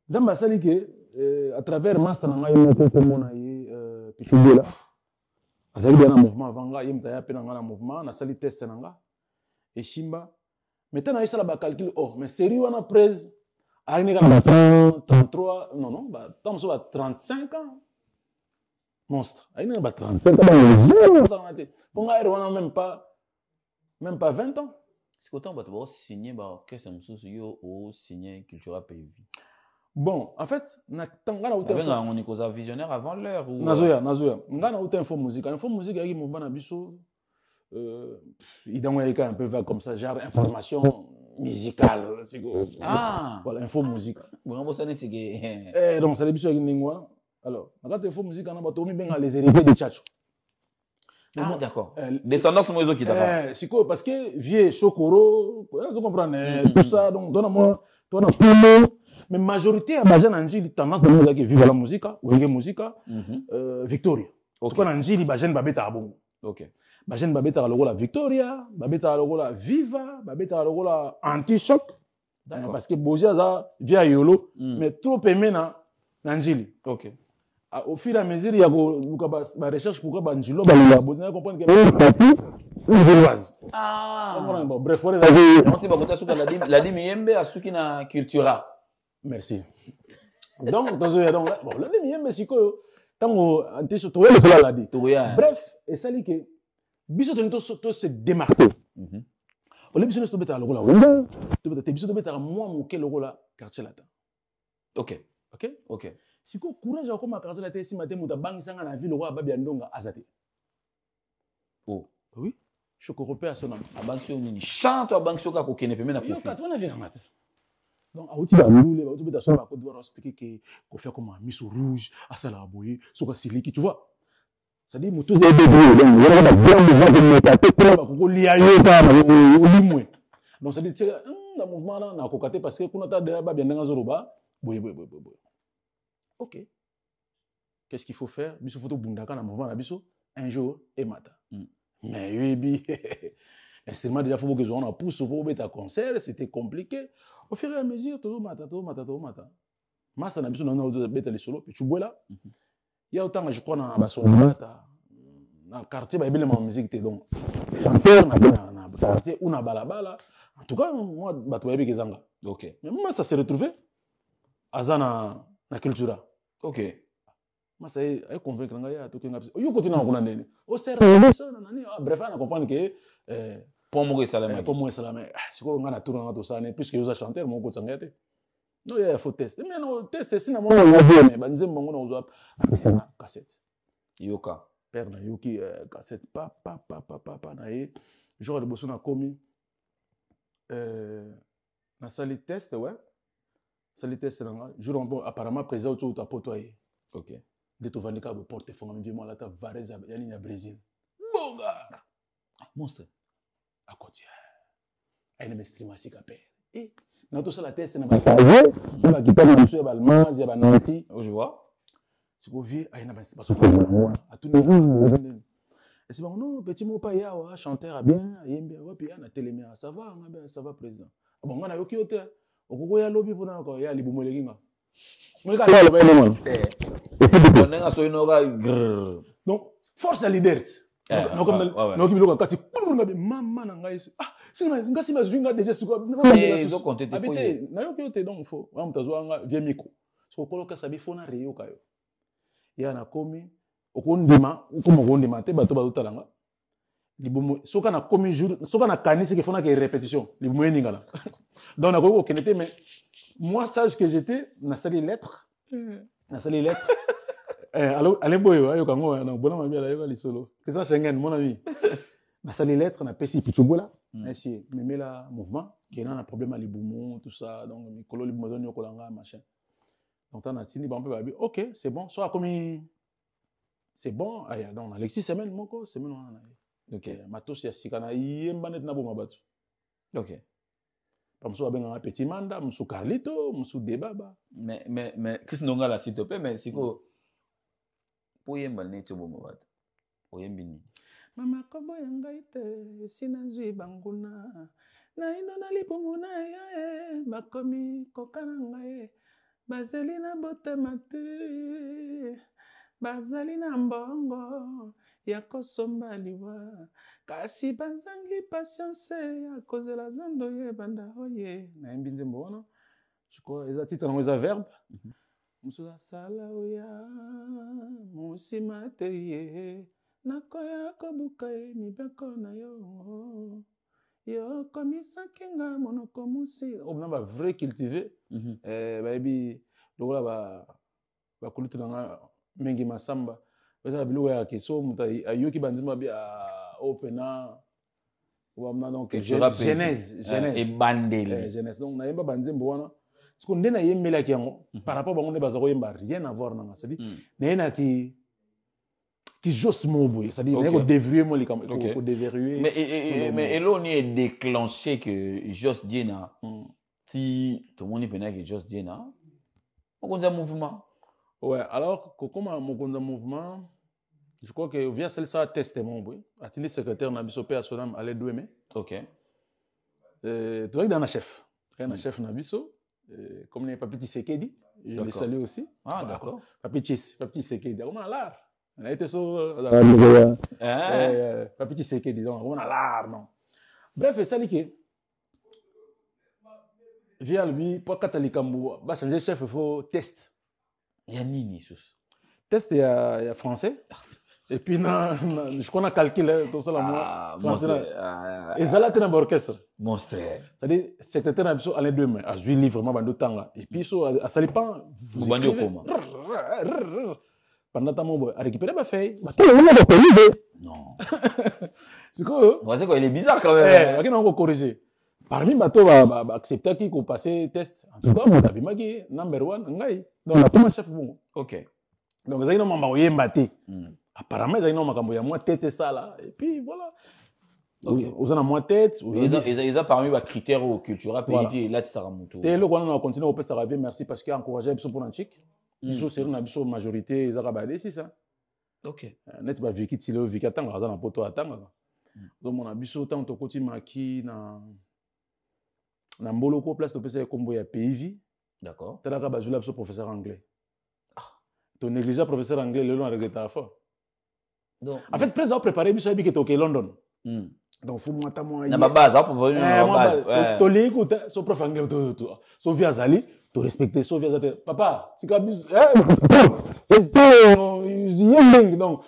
S1: nzambe asali ke à travers master na ngai moko komona ye pichubela azali bien na mouvement avant ngai ye mutaya pe na ngai na mouvement nasali test na nga eshimba maintenant na yesala bacalcule mais série wana prese ayini kaka 33 non tant mosusu 35 ans monstre. Il n'y a pas 35 ans. Pour moi, même pas 20 ans.
S2: C'est qu'autant tu vas signer qu'est-ce que signer Cultura PV.
S1: Bon, en fait, on
S2: est visionnaire avant l'heure ou
S1: Nazoya. On a info musique. Info musique avec mouvement Nabiso. Il a un peu comme ça, genre information musicale. Voilà, info musique.
S2: Donc ça
S1: c'est les biso avec Ningwa. Alors, quand il faut musique, on a les héritiers de Tchatcho.
S2: Ah, d'accord. Descendance Moïse qui t'a
S1: parce que vieux Chokoro, vous comprenez, tout ça, donc, donne-moi, toi, mais majorité à Bajan Anjili, tendance de nous qui vivent la musique, ou la musique, Victoria. En tout cas, Anjili, Bajan Babeta Abongo.
S2: Ok.
S1: Bajan Babeta la Victoria, Babeta la Viva, Babeta la Anti-Choc. Parce que Bozia, via Yolo, mais trop aimé na Anjili.
S2: Ok.
S1: Au fur et à mesure, il y a des recherches pour que Banjilo, vous comprendre que c'est une villoise. Bref,
S2: la Dimiembe a su qu'il a cultura.
S1: Merci. Donc, la Dimiembe, c'est que tant que l'a dit. Bref, et ça dit que biso to se démarquer. Au lieu de se mettre à l'eau là, tu te mettre à moi mon quel euro là quartier là. Ok. Si ko courage à comme quartier là te si matin muta bangi sanga na ville roi babia ndonga azate.
S2: Oh,
S1: oui. Je corrompe à son nom.
S2: A banki ni chante a banki ka ko kene pe mena
S1: profit. Yo ka tona vient mat. Donc a outi ba lule, ba outi beta so ba ko devoir expliquer que ko fait comme mis au rouge, à ça la boyer, so ka siliki, tu vois. Ça dit moto de débrouiller donc il y a pas de gens qui mettent à ko ko lia yo ka limwe. Donc ça dit dans mouvement là na ko katé parce que kuna ta de ba bien nga zoroba, boye. OK. Qu'est-ce qu'il faut faire? Biso photo bundaka na mouvement na biso un jour et matin. Mais oui, instrument déjà faut que on a pousse pour mettre à concert, c'était compliqué. Au fur et à mesure tout matin. Massa na biso na beta les solo, puis tu bois là. Il y a autant je crois na baso na quartier ba bile ma musique donc chanteur na
S3: quartier ou na balabala. En tout cas, moi, bato bayebi kezanga.
S2: Ok.
S3: Mais moi, ça s'est retrouvé. Azana na cultura.
S2: Ok.
S3: Moi, ça y est, convaincre nga ya to kenga. Yo continue na kuna nene. O sert personne nani. Bref, on comprendre que
S2: Pour mourir salama.
S3: pour moi ça mais c'est quoi nga na tour nga to ça puisque yo za chanteur mon ko tsanga te. Non, il faut tester. Mais non, tester si na mo na bien mais banzem bango na ozo apesa cassette.
S2: Yoka.
S3: Père na yoki cassette pa na ye. Genre de bosso na komi na sali test ouais. Sali test na jour apparemment présent autour ta poto ye.
S2: Ok.
S3: De to vandika be porte fond même moi la ta vareza yani na Brésil. Boga.
S2: Monstre.
S3: À côté. Aina me stream asika père. Et na to sala test na ba kaje, ba kitana na so ba almaz ya ba nanti.
S2: Je vois.
S3: C'est qu'on vit aina ba parce que à tout le et c'est bon non petit mot pas ya wa chanteur bien yembe wa puis na télémé ça va président. Bon ngana yoki yote okoko ya lobby pona ko ya libumo lekinga. Moi ka lo ba no.
S2: On a so inoga.
S3: Donc force à leader. Non comme non qui biloko kati maman na ngai si ngasi mazwinga déjà siko
S2: ils ont compté des fois
S3: na yoki yote donc faut wa mtazo nga vie miko so koloka sabi fona reyo kayo ya na komi okondima okondima te bato bazotalanga libumu soka na komi jour soka na kanisi ke fona ke répétition libumu eningala donc na ko kenete mais moi sage que j'étais na sali lettre allez boyo ayo kango na bona mami ala yo lisolo que ça Schengen mon ami na sali lettre na pesi pichubola ainsi mais la mouvement qui a un problème à libumu tout ça donc mikolo libumu zoni okolanga machin donc on a tini ba peu OK c'est bon soit comme c'est bon aya donc Alexis semaine moko semaine on a OK matos ya sikana yemba net na boma batu
S2: OK
S3: pamso abenga petit manda musu Carlito musu Debaba
S2: mais Chris Nongala s'il te plaît mais c'est quoi pour yemba net boma batu oyembini
S3: mama kobo yanga ite sina zui banguna na ino na lipungu na ya bakomi kokana ngai bazali na botema te bazali na mbongo ya kosomba liwa kasi bazangi patience ya kozela zando ye banda oye na yembi nzembo wana je crois eza titre nango eza verbe musuza sala oya musima te ye nakoya kobuka ye mibeko na yo yo komisaki nga monoko musi obna ba vrai cultivé bayebi lokola bakulutu nanga mingi masamba eza biloko ya keso muta ayoki banzima bia opena wamna donc genèse
S2: et bandeli
S3: genèse donc na yemba banzembo wana siko nde na yembelaki yango par rapport bango nde baza koyemba rien à voir nanga c'est à dire na ye na ki j'ose mobo c'est à dire na ye ko déverrouiller mo likambo ko déverrouiller
S2: mais eloni est déclenché que Jos Diena si tout le monde pena que Jos Diena on a un mouvement.
S3: Ouais, alors, comme un mouvement, je crois que via celle-là, testement, oui. Atini secrétaire Nabiso Père Sonam allait douer.
S2: Ok.
S3: Tu vois que dans la chef. Dans la chef Nabiso, comme les Papi Tshisekedi, je le salue aussi.
S2: Ah, d'accord.
S3: Papi Tshisekedi, on a l'art. On a été sur. Papi Tshisekedi, donc on a l'art, non. Bref, c'est ça que. Via lui, pour Katalikambu, va changer chef, il faut test.
S2: Il y a Nini, sus.
S3: Test, il y a français. Et puis, je connais calculé tout ça, moi. Français. Et ça, là, tu as un orchestre.
S2: Monstre.
S3: C'est-à-dire, secrétaire, il a deux mains. À jouer livre, il tanga. Et puis, à Salipan,
S2: vous écrivez.
S3: Pendant ta mot, à récupérer ma feuille.
S2: Non.
S3: C'est quoi?
S2: C'est quoi? Il est bizarre quand même.
S3: Il va corriger. Parmi bateaux, accepter qui ont passé test. En tout cas, mon avis, Magui, number one, ngai. Donc, la première chef, bon.
S2: Ok.
S3: Donc, ils ont m'envoyé mbaté. Apparemment, ils ont m'envoyé moi tête et ça là. Et puis, voilà. Ok. Ils ont moi tête.
S2: Ils ont parmi les critères culturels, pays, là, tu seras mon tour.
S3: Et là, on a continué au PSRV, merci parce qu'il a encouragé les pour l'antique. Ils ont serré une majorité, ils ont rabadé, c'est ça.
S2: Ok.
S3: Net, bah, Vicky Tilo, Vicky Atang, ils ont un poteau Atang. Donc, on a vu autant de côté Maki, na Mboloko place de PC comme ya PIV.
S2: D'accord.
S3: Tu as là bazula professeur anglais. Ton négligent professeur anglais le long regretté fort. Donc en fait président préparé biso bi que to London. Donc, faut moi moi.
S2: Na base, hein, pour venir na base.
S3: To li écoute, son prof anglais to so via Zali, to respecter so via Zali. Papa, si kabus donc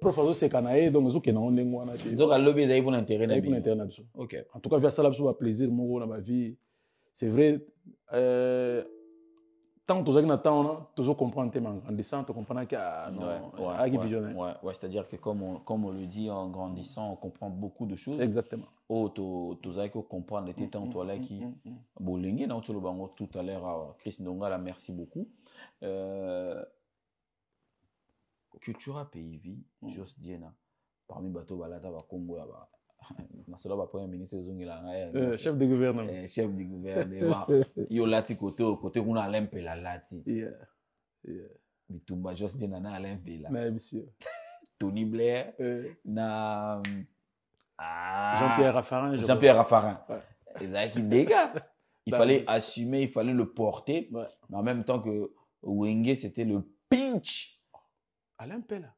S3: prof c'est canaé donc zo kena on ngwa na ti.
S2: Zo ka lobby za pour intérêt na
S3: bi. OK. En tout cas, via ça là so plaisir mo na ma vie. C'est vrai tant que tu as toujours comprendre en grandissant, tu comprends qu'il y a
S2: c'est-à-dire que comme on le dit, en grandissant, on comprend beaucoup de choses.
S3: Exactement.
S2: Oh, tu as comprendre les temps toi là qui bolingue na tu le bango tout à l'heure Chris Ndonga merci beaucoup. Cultura PIV, Jos Diena parmi bateau balata ba Congo ba Masolo ba premier ministre zongela
S3: chef de gouvernement.
S2: Chef de gouvernement. Yo lati côté kuna Alempela lati. Bitumba Jos Diena na Alempela.
S3: Mais monsieur.
S2: Tony Blair na
S3: Jean-Pierre Raffarin.
S2: Jean-Pierre Raffarin. Ezaki dégâts. Il fallait assumer, il fallait le porter. Mais en même temps que Wenge c'était le pinch.
S3: Alempela.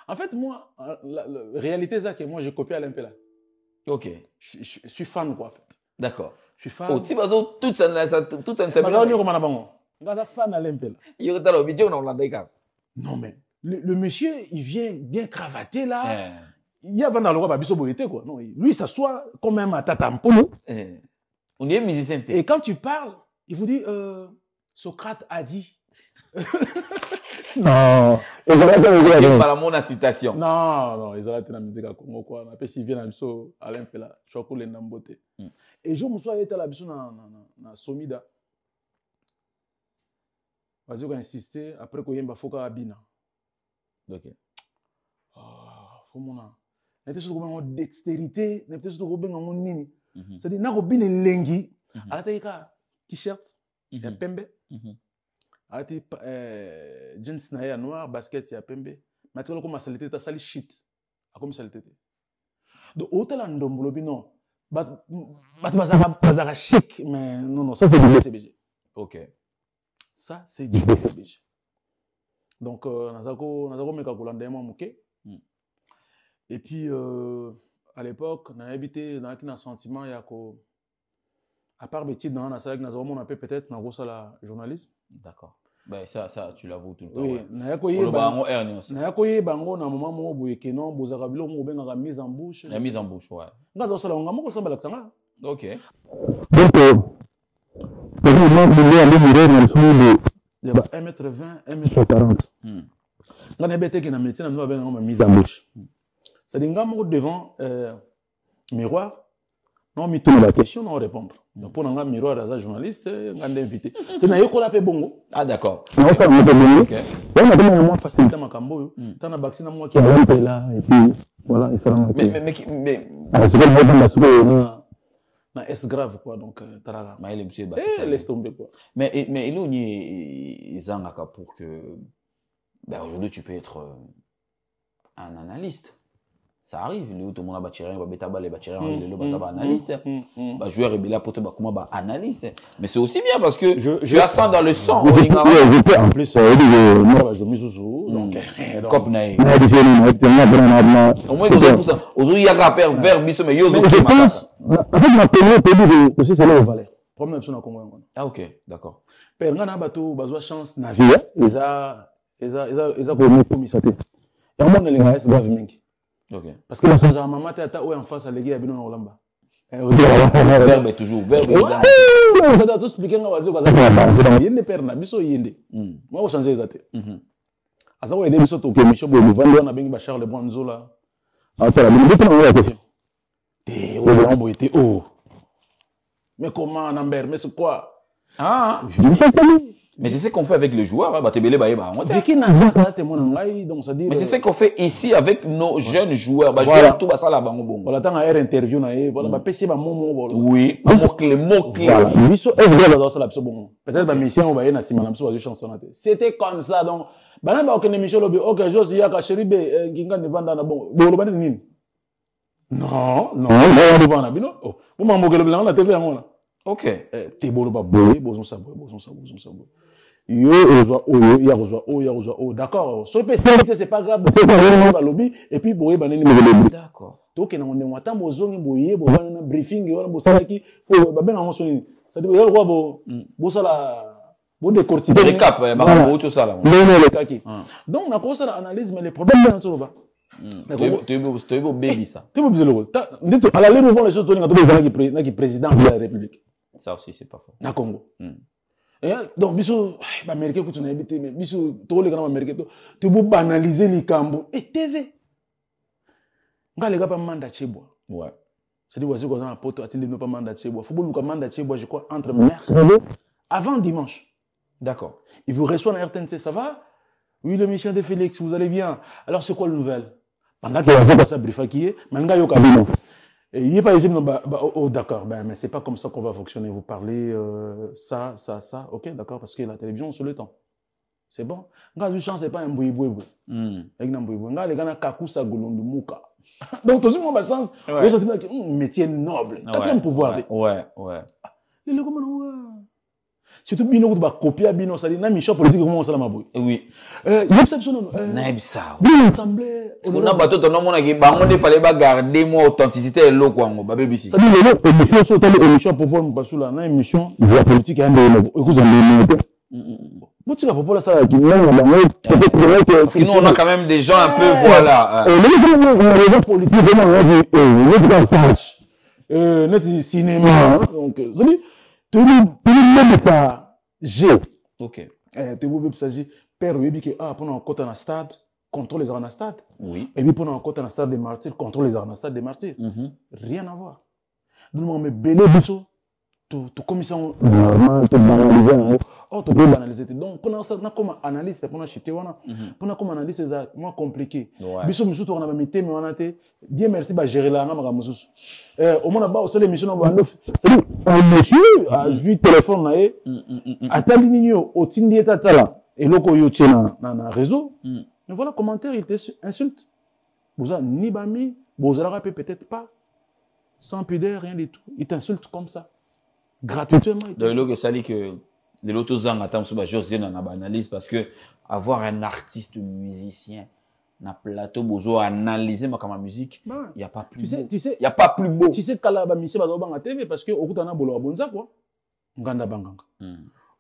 S3: En fait, moi, la réalité, c'est que moi, j'ai copié Alempela.
S2: Ok.
S3: Je suis fan, quoi, en fait.
S2: D'accord.
S3: Je suis fan.
S2: Oh, tu vas tout ça.
S3: Je suis fan Alempela. Non, mais le monsieur, il vient bien cravaté, là. Il y a dans le roi Babiso Boyete, quoi. Non, lui, il s'assoit comme un matatampolo.
S2: On est musicien.
S3: Et quand tu parles, il vous dit, Socrate a dit.
S2: Non. Il parle mon citation.
S3: Non, ils ont été dans la musique à Congo, quoi. Mais s'ils viennent à Bisso, Alain Pela, je suis les Nambote. Et je me suis été à la Bisso dans Somida. Vas-y, on a insisté. Après, qu'on y a Foka Abina.
S2: Ok.
S3: Faut mon nom. N'était surtout pas dextérité, n'était surtout pas en nini. C'est-à-dire, n'a pas bien lengi. À la taille, t-shirt, et pembe. Ati jeans na ya noir, basket ya pembe. Mais tu vois comment ça l'était, ta sali shit. A comme ça l'était. Donc autant la ndombolo bi non. Bazara chic, mais non, ça c'est du BTBG.
S2: Ok.
S3: Ça c'est du BTBG. Donc nazako meka kolanda moi moké. Et puis à l'époque, na habité dans un sentiment ya ko à part Betty dans la salle nazako on appelle peut-être na gros la journalisme.
S2: D'accord. Ben ça tu l'avoues tout le temps.
S3: Oui, na yakoye bango na moment mo boye kenon bozaka bilo mo benga mise en bouche.
S2: La mise en bouche, ouais.
S3: Ngaza osala ngamo ko sambala tsanga.
S2: OK.
S3: Donc il y a 1m20, 1m40. Ngana bete ke na métier na benga mise en bouche. Ça dit ngamo devant miroir. Non, mais tout la question, non répondre. Donc, pour un miroir, un journaliste, un invité. C'est un yoko la fait bongo.
S2: Ah, d'accord.
S3: Non, ça me fait bongo. Ok. On a demandé à moi faciliter ma cambo. T'as un vaccin à moi qui a un là, et puis, voilà, et ça va.
S2: Mais.
S3: Na S grave, quoi, donc, t'as
S2: mais il est monsieur
S3: laisse tomber, quoi.
S2: Mais il y a pour que. Ben, aujourd'hui, tu peux être un analyste. Ça arrive, le tout le monde a battu rien, les batteries, le analyste, joueur et pour te comment analyste. Mais c'est aussi bien parce que je la sens dans le sang.
S3: En plus, moi, je me suis donc
S2: cop naï. Au moins ils ont tout ça. Aujourd'hui il y a un père vers biso mais yo.
S3: En fait ma première aussi c'est le Valais. Problème sur na Congo.
S2: Ah OK, d'accord.
S3: Père ngana bato bazwa chance na vie, ils ont commis ça. Et on est les grave mingi.
S2: Okay.
S3: Parce que la chose à maman tata ou en face à l'église abino na olamba.
S2: Verbe toujours verbe.
S3: On va tout expliquer nga wazi kwa za. Yende père na biso yende. Moi on changer ezate. Asa ko aider biso to ke mission bo vendre na bengi ba Charles Bonzola. Attends, mais depuis on a question. On bo été oh. Mais comment Nambert, mais c'est quoi?
S2: Ah. Mais c'est ce qu'on fait avec les joueurs, mais c'est ce qu'on fait ici avec nos jeunes joueurs.
S3: Voilà.
S2: Tout ça là-bas, bon.
S3: Voilà, tant à interview voilà, PC
S2: oui, mot clé.
S3: Peut-être mission on va y na chanson. C'était comme ça donc. Bana ba aucune émission lobby. OK, Josi ya ka Cheribe nginga ne vanda na bon. Bo lo nini? Non, on vanda bino. Oh, mo mangokelo blanc la TV ngona.
S2: OK.
S3: Te bolo ba boy, bozon sa boy.
S1: Yo reçoit O, il reçoit O, il reçoit O. D'accord. Sur le spécialité, c'est pas grave. On va lobby et puis boye banani lobby.
S2: D'accord.
S1: Donc on est watam bozongi boye bo banana briefing on bosala ki faut ba ben en soni. Ça dit yo roi bo bosala bo décortiquer
S2: les cap ba bo tout ça là.
S1: Non le kaki. Donc on a commencé à analyse mais les problèmes dans tout là.
S2: Tu es beau baby ça.
S1: Tu es beau bizarre. À la ligne vont les choses donner quand tu président de la République.
S2: Ça aussi c'est pas faux.
S1: Na Congo. Donc, biso, américain, quand on a habité, mais biso, tous les grands américains, tu peux banaliser les cambos. Et TV. Quand les gars pas mandat chez bois.
S2: Ouais.
S1: C'est-à-dire, voici qu'on a un pote, attendez, nous pas mandat chez bois. Faut pas nous mandat chez bois, je crois, entre mercredi avant dimanche.
S2: D'accord.
S1: Il vous reçoit dans RTNC, ça va? Oui, le méchant de Félix, vous allez bien. Alors, c'est quoi la nouvelle? Pendant qu'il y a ça, brief qui est, mais il y a un et il n'est pas ici, oh d'accord, mais c'est pas comme ça qu'on va fonctionner. Vous parlez ça, ok, d'accord, parce que la télévision, c'est le temps. C'est bon. Quand je chante, c'est pas un boui-boui. Avec un boui-boui. Les gars, kakusa golondu muka. Donc, tout ce monde a sens. Métier noble. Quatrième pouvoir.
S2: Ouais.
S1: Les locaux, surtout bino ba copier bino ça dit na mission politique comment ça la maboy
S2: oui
S1: exception
S2: na bisa
S1: assemblée
S2: on a bateau ton nom on a qui ba on fallait ba garder moi authenticité lo quoi ba BBC
S1: ça dit le émission sur telle émission pour moi parce là na émission la politique est un écoute vous tu vas pour ça qui
S2: parce que nous on a quand même des gens un peu voilà
S1: les gens politiques vraiment net cinéma donc ça dit tout le monde ça G.
S2: OK.
S1: Tu veux ça G père oui que pendant un côté dans stade contrôle les arts dans stade.
S2: Oui.
S1: Et puis pendant un côté dans stade des martyrs contrôle les arts dans stade des martyrs. Rien à voir. Donc mais belé biso tu commission normalement tu banaliser oh tu peux banaliser donc pendant ça na comme analyste pendant chité wana pendant comme analyse c'est moins compliqué biso musu to na ba mité mais wana te bien merci ba gérer la ngama mususu au moins ba au seul émission ba neuf c'est un monsieur a vu téléphone na e atali ninyo au tindi etata là et loko yo tchena na réseau mais voilà commentaire il t'insulte boza ni bami boza la peut-être pas sans pudeur rien du tout il t'insulte comme ça gratuitement.
S2: Donc, il ça dit que de l'autre zang attend sur José dans la analyse parce que avoir un artiste musicien na plateau bozo analyser ma comme musique, il y a pas plus.
S1: Tu sais,
S2: il y a pas plus beau.
S1: Tu sais kalaba mise ba banga TV parce que okutana bolo bonza quoi. Nganda banganga.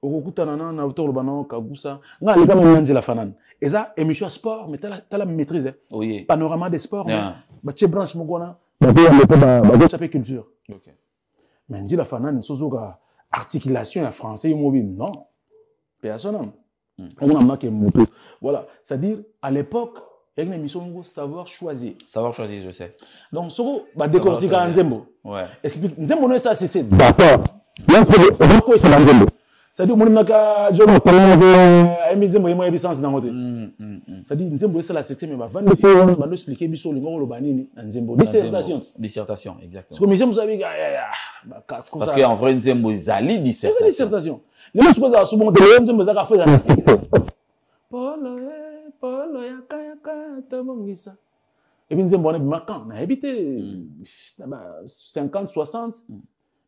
S1: Okutana na autour bana kagusa. Nga le kama nyanzi la fanane. Eza émission sport mais t'as la maîtrise.
S2: Oui.
S1: Panorama des sports. Ba tche branche mokona. Ba go chaper culture. OK. Mais dit la fanane sozoka articulation en français immobile non personne on a marqué moto voilà c'est-à-dire à l'époque il y a une émission savoir choisir
S2: je sais
S1: donc soko ba décortiquer nzembo
S2: ouais
S1: explique nzembo non ça c'est d'accord pourquoi c'est nzembo c'est-à-dire mon naka je me parle de nzembo yemo ebisance dans côté c'est-à-dire nzembo c'est la septième ba va nous expliquer biso lingo lo banini nzembo
S2: dissertation exactement
S1: parce que monsieur vous savez
S2: parce que en vrai nzembo zali
S1: dissertation les gens chose à souvent de nzembo za ka faire polo yaka tabongisa et bien nzembo on est marquant na habité 50 60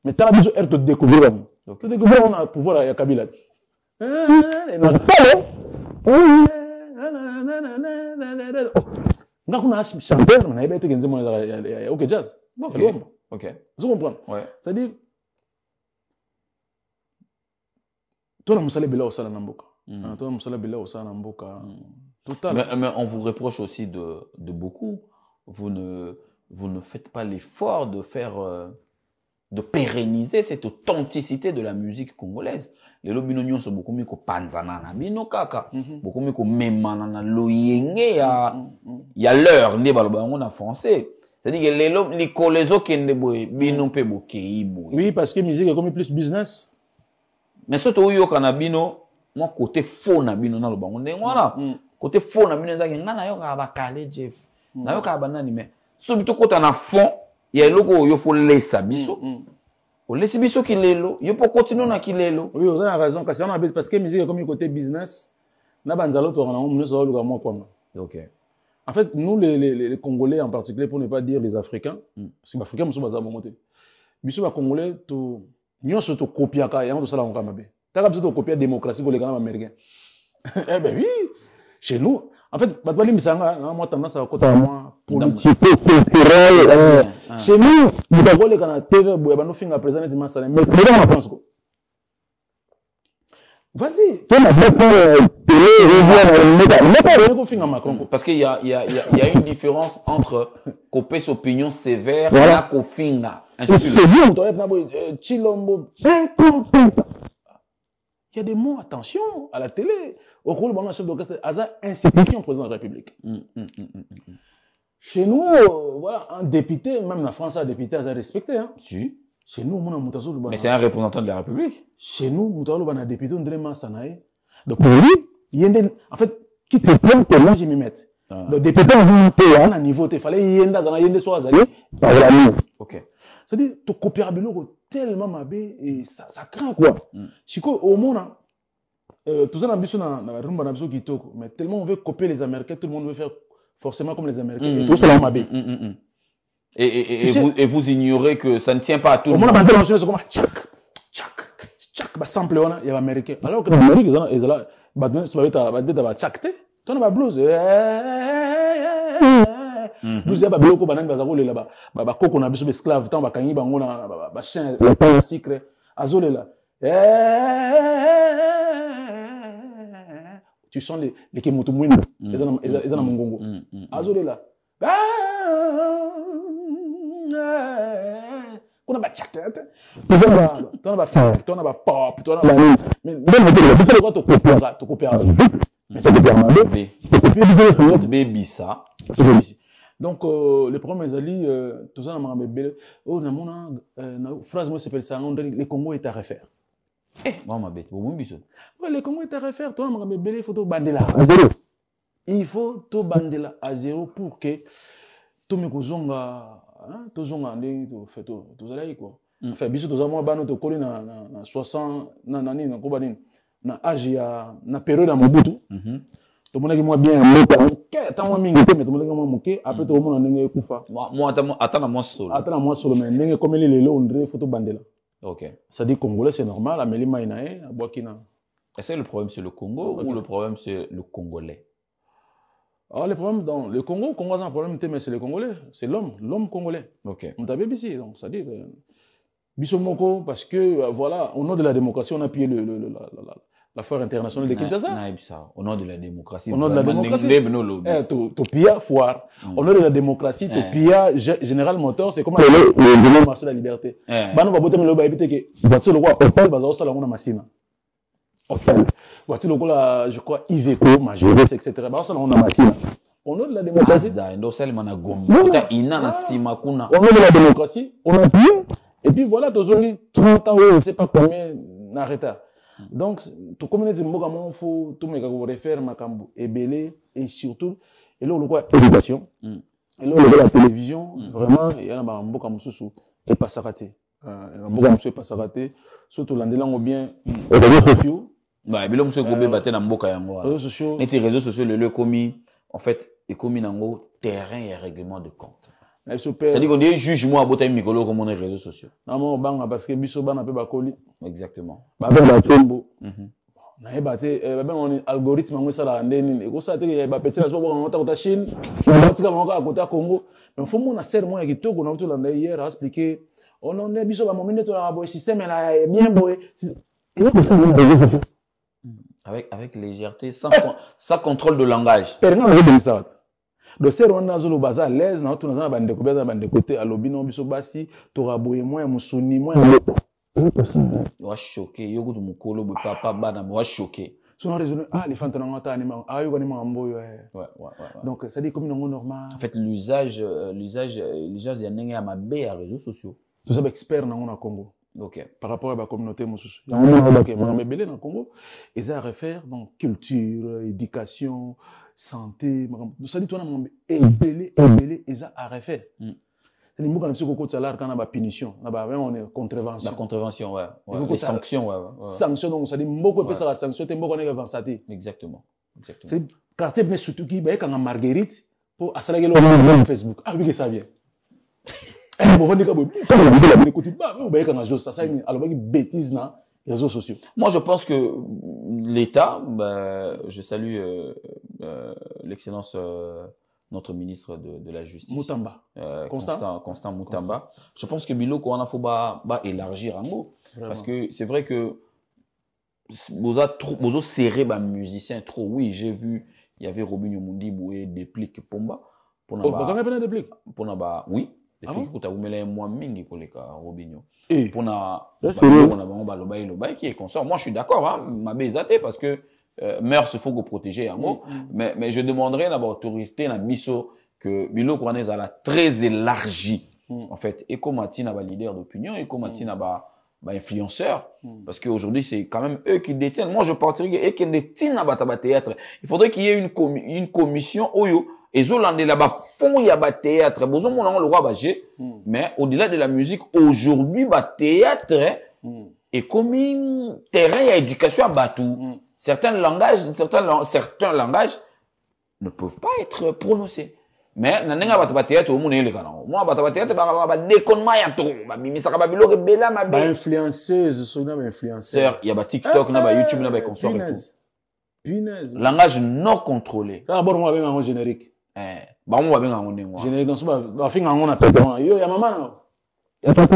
S1: mais t'as besoin de découvrir tu découvrir on a pouvoir ya Kabila nga kuna chanteur na yeba teke nzembo ya OK jazz
S2: OK
S1: vous comprenez
S2: ouais
S1: c'est-à-dire toi la musala bila osala na mboka toi la musala bila osala na mboka total
S2: mais on vous reproche aussi de beaucoup vous ne faites pas l'effort de faire de pérenniser cette authenticité de la musique congolaise. Les lobino nyonso beaucoup mi ko panzana na bino kaka beaucoup mi ko memana na loyenge ya l'heure ndi baloba ngo na français. C'est-à-dire que les colezo kende boy bino pe bokei boy.
S1: Oui parce que musique est comme plus business.
S2: Mais surtout yo kana bino moi côté faux na bino na loba ngo ndengwana côté faux na bino zaki ngana yo ka ba kale Jeff. Na yo ka ba nani mais surtout bito kota na fond il y a loko yo faut laisser biso o laisser biso kilelo yo pour continuer na kilelo
S1: oui vous avez raison parce que musique est comme côté business na banzalo to na on so luka moi quoi
S2: OK
S1: en fait nous les Congolais en particulier pour ne pas dire les Africains parce que les Africains sont basés à monter biso ba Congolais to nyonso to copiaka ya to sala ngamba be T'as besoin de copier la démocratie pour les Canadiens américains. Eh ben oui, chez nous, en fait, moi tendance à côté moi politique, culturel. Chez nous, nous avons les Canadiens TV, nous finissons à présenter des masses, mais nous en France. Vas-y.
S2: Parce qu'il y a une différence entre copier son opinion sévère et la cofinga.
S1: Il y a des mots, attention, à la télé. Au cours du chef d'orchestre, Aza institution président de la République. Chez nous, voilà, un député, même la France, un député, Aza respecté. Hein.
S2: Si.
S1: Chez nous,
S2: mais c'est un représentant de la République.
S1: Chez nous, on a un député, on dirait Sanae. Donc, pour lui, il y a en fait, qui te prend que moi, je m'y mette. Donc, député, on a un niveau, il fallait y aller, il soit ok. C'est-à-dire, tu copies tellement mabé et ça craint quoi. Chico, au monde, tout ça, mais tellement on veut copier les Américains, tout le monde veut faire forcément comme les Américains. Et tout ça, mabé.
S2: Et vous ignorez que ça ne tient pas à tout le
S1: monde.
S2: Au
S1: monde, c'est comme tchak, bah simple, il y a l'Américain. Alors que l'Amérique, ils ont là, bah, tchak, tu as blues. Blues, il y a beaucoup de bananes, là-bas. Bah, coco, on a besoin d'esclaves, tant, bah, kangi, bah, on a, bah, chien, le pain, sucre. Azolé, là. Tu sens les kemotumouines, ils ont un mongongo. Azolé, là. On a pas tchak, tu as pas funk, tu as pas pop, tu as pas mais tu copies
S2: baby ça.
S1: Donc le problème est ali tout ça na bébé oh na mona phrase moi s'appelle ça le Congo est à refaire.
S2: Moi ma bête, bon biso.
S1: Ouais, le Congo est à refaire, toi na bébé il faut tout bandela. Il faut tout bandela à zéro pour que tout me kozonga tozonga ndenge to tozala quoi enfin biso tozama bana to koli na 60 na nani na koba nini na âge ya na période ya Mobutu to monaki moi bien moka ok tant moi mingi te mais to monaki moi moke après to mona ndenge kufa
S2: moi attends moi solo
S1: mais ndenge comme les lelo on photo bandela.
S2: OK,
S1: ça dit congolais c'est normal ameli mainae abwakina.
S2: Est-ce que le problème c'est le Congo ou le problème c'est le Congolais?
S1: Alors, le problème dans le Congo, a un problème, mais c'est le Congolais, c'est l'homme congolais.
S2: Ok.
S1: On t'a ici, donc ça dit, Bissomoko, parce que voilà, au nom de la démocratie, on a pillé la foire internationale de Kinshasa.
S2: Au nom de la démocratie.
S1: Au nom de la démocratie. Tu pilles foire. Au nom de la démocratie, tu pilles General Motors, c'est comme le marché de la liberté. Bah, nous, on va botter le baïbité que, voici le roi, Opel, bah, ça, on a machine. Opel. Voici le roi, je crois, Iveco, Majoris, etc. Bah, ça, on a machine. Au nom de la démocratie. Au nom de la démocratie, on a pillé. Et puis voilà, tu as 30 ans, je ne sais pas combien, en retard. Donc, tu communiques, il faut tout refaire Makambo, Ebélé, et surtout, et là, on voit l'éducation, et là, on voit la télévision, vraiment, il y a un beaucoup de choses et pas s'arrêter. Beaucoup de choses pas s'arrêter, surtout l'anglais, bien, les réseaux sociaux.
S2: Bah, mais là, monsieur Gobé battait dans Mboka Yango. Les réseaux sociaux, le commis, en fait, les commis dans terrain et règlement de compte. C'est-à-dire qu'on dit juge-moi à botter micro comme on est réseaux sociaux.
S1: Non, banga parce que biso bana pe bakoli.
S2: Exactement.
S1: Ba ba tombo. Na ebate ba on algorithme ngo sala ndeni. Eko sa te ba petit na so bo ngota kota Chine. Ba tika ngo ka kota Congo. Mais faut mon ser mo ya kitoko na to landa hier a expliquer. On on est biso ba momine to la bo système là bien boy.
S2: Avec légèreté, sans contrôle de langage.
S1: Perna le ça. Donc c'est on a zolo baza à l'aise na tout na bande découverte bande côté à lobino biso basi to raboye moi musuni moi
S2: wa choqué yoko to mukolo be papa bana wa choqué
S1: son raisonner les fantômes na ngata ni ma ayo ni mambo ouais donc ça dit comme non normal
S2: en fait l'usage ya ndenge ya mabe ya réseaux sociaux
S1: tout ça expert na Congo.
S2: OK,
S1: par rapport à la communauté mususu mais belé na Congo ils a refaire donc culture, éducation, santé, ça dit toi na belé ils a refaire. C'est les mots quand monsieur Koko Tsalar quand on a punition, on est contravention.
S2: La contravention les sanctions
S1: sanctions donc ça dit beaucoup peut ça la sanction te beaucoup on est avancé.
S2: Exactement.
S1: C'est quartier mais surtout qui bah quand on Marguerite pour asalager le Facebook. Ah oui que ça vient. Bon, on dit que quand on a écouté, bah, on va quand on joue ça, ça, alors bêtise na, réseaux sociaux?
S2: Moi, je pense que l'État, je salue l'excellence, notre ministre de la Justice.
S1: Moutamba.
S2: Constant Moutamba. Je pense que Biloko, on a faut élargir un mot. Parce que c'est vrai que vous serré musicien trop. Oui, j'ai vu, il y avait Robinho Mundi Boué Déplique Pomba.
S1: Pour Déplique?
S2: Oui. Depuis que tu as eu moi mingi pour les cas Robinho.
S1: Et
S2: pour na qui est consort. Moi je suis d'accord hein, ma bézate parce que mœurs il faut que protéger un mot mais je demanderais d'abord autorité na biso que Bilo Kouranez a la très élargi en fait et comme Matina ba leader d'opinion et comme Matina ba influenceur parce qu'aujourd'hui c'est quand même eux qui détiennent. Moi je partirais et qui détiennent na théâtre. Il faudrait qu'il y ait une commission oyo et Zolande là-bas fond il y a théâtre besoin mon le roi bagé mais au-delà de la musique aujourd'hui théâtre est comme un terrain à éducation à Batou. Certains langages ne peuvent pas être prononcés mais nanenga ba théâtre au monde le kana moi ba théâtre ba déconnement ya trop ba mimisa ka ba biloko bela ma
S1: ba influenceuse sona ba influenceur
S2: il y a ba TikTok na ba YouTube na ba consort et tout
S1: punaise
S2: langage non contrôlé
S1: d'abord moi ben en générique
S2: ba mo ba benga ngone ngwa
S1: générique dans ba finga ngona papa yo ya mama na ya papa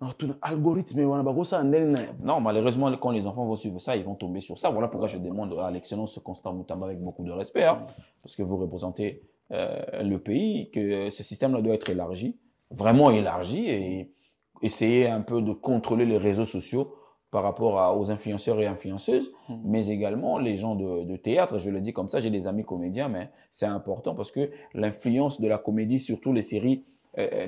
S1: non tout algorithme wana ba ko ça
S2: non malheureusement quand les enfants vont suivre ça ils vont tomber sur ça. Voilà pourquoi je demande à l'excellence Constant Moutamba avec beaucoup de respect hein, parce que vous représentez le pays, que ce système là doit être élargi, vraiment élargi, et essayer un peu de contrôler les réseaux sociaux par rapport aux influenceurs et influenceuses, mais également les gens de théâtre. Je le dis comme ça, j'ai des amis comédiens, mais c'est important parce que l'influence de la comédie, surtout les séries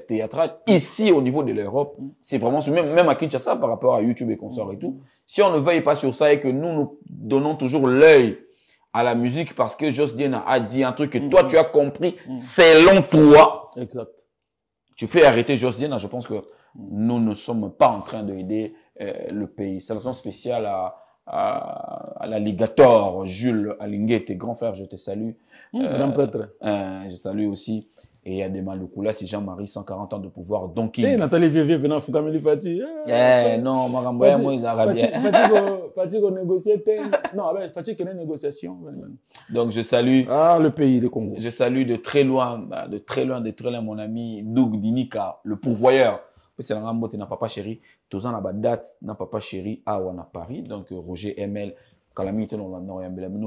S2: théâtrales, ici au niveau de l'Europe, c'est vraiment, même à Kinshasa par rapport à YouTube et consorts et tout, si on ne veille pas sur ça et que nous donnons toujours l'œil à la musique parce que Joss Diena a dit un truc que toi tu as compris selon toi,
S1: exact.
S2: Tu fais arrêter Joss Diena. Je pense que nous ne sommes pas en train d'aider le pays. Salutations spéciale à l'alligator Jules Alinguet, tes grands frères, je te salue.
S1: Grand prêtre.
S2: Je salue aussi. Et il y a des Maloukoula, si Jean-Marie, 140 ans de pouvoir. Donc,
S1: Nathalie Vieux, venant Foukameli Fati.
S2: Non, Maramboya, moi, ils arabes.
S1: Fati qu'on négociait. Non, Fati qu'il y a une négociation.
S2: Donc, je salue.
S1: Ah, le pays, le Congo.
S2: Je salue de très loin, mon ami Doug Dinika, le pourvoyeur. C'est un rambo, tu n'as pas chéri. Tous en a date, n'a pas chéri, à Paris. Donc, Roger ML. Calamité, on l'a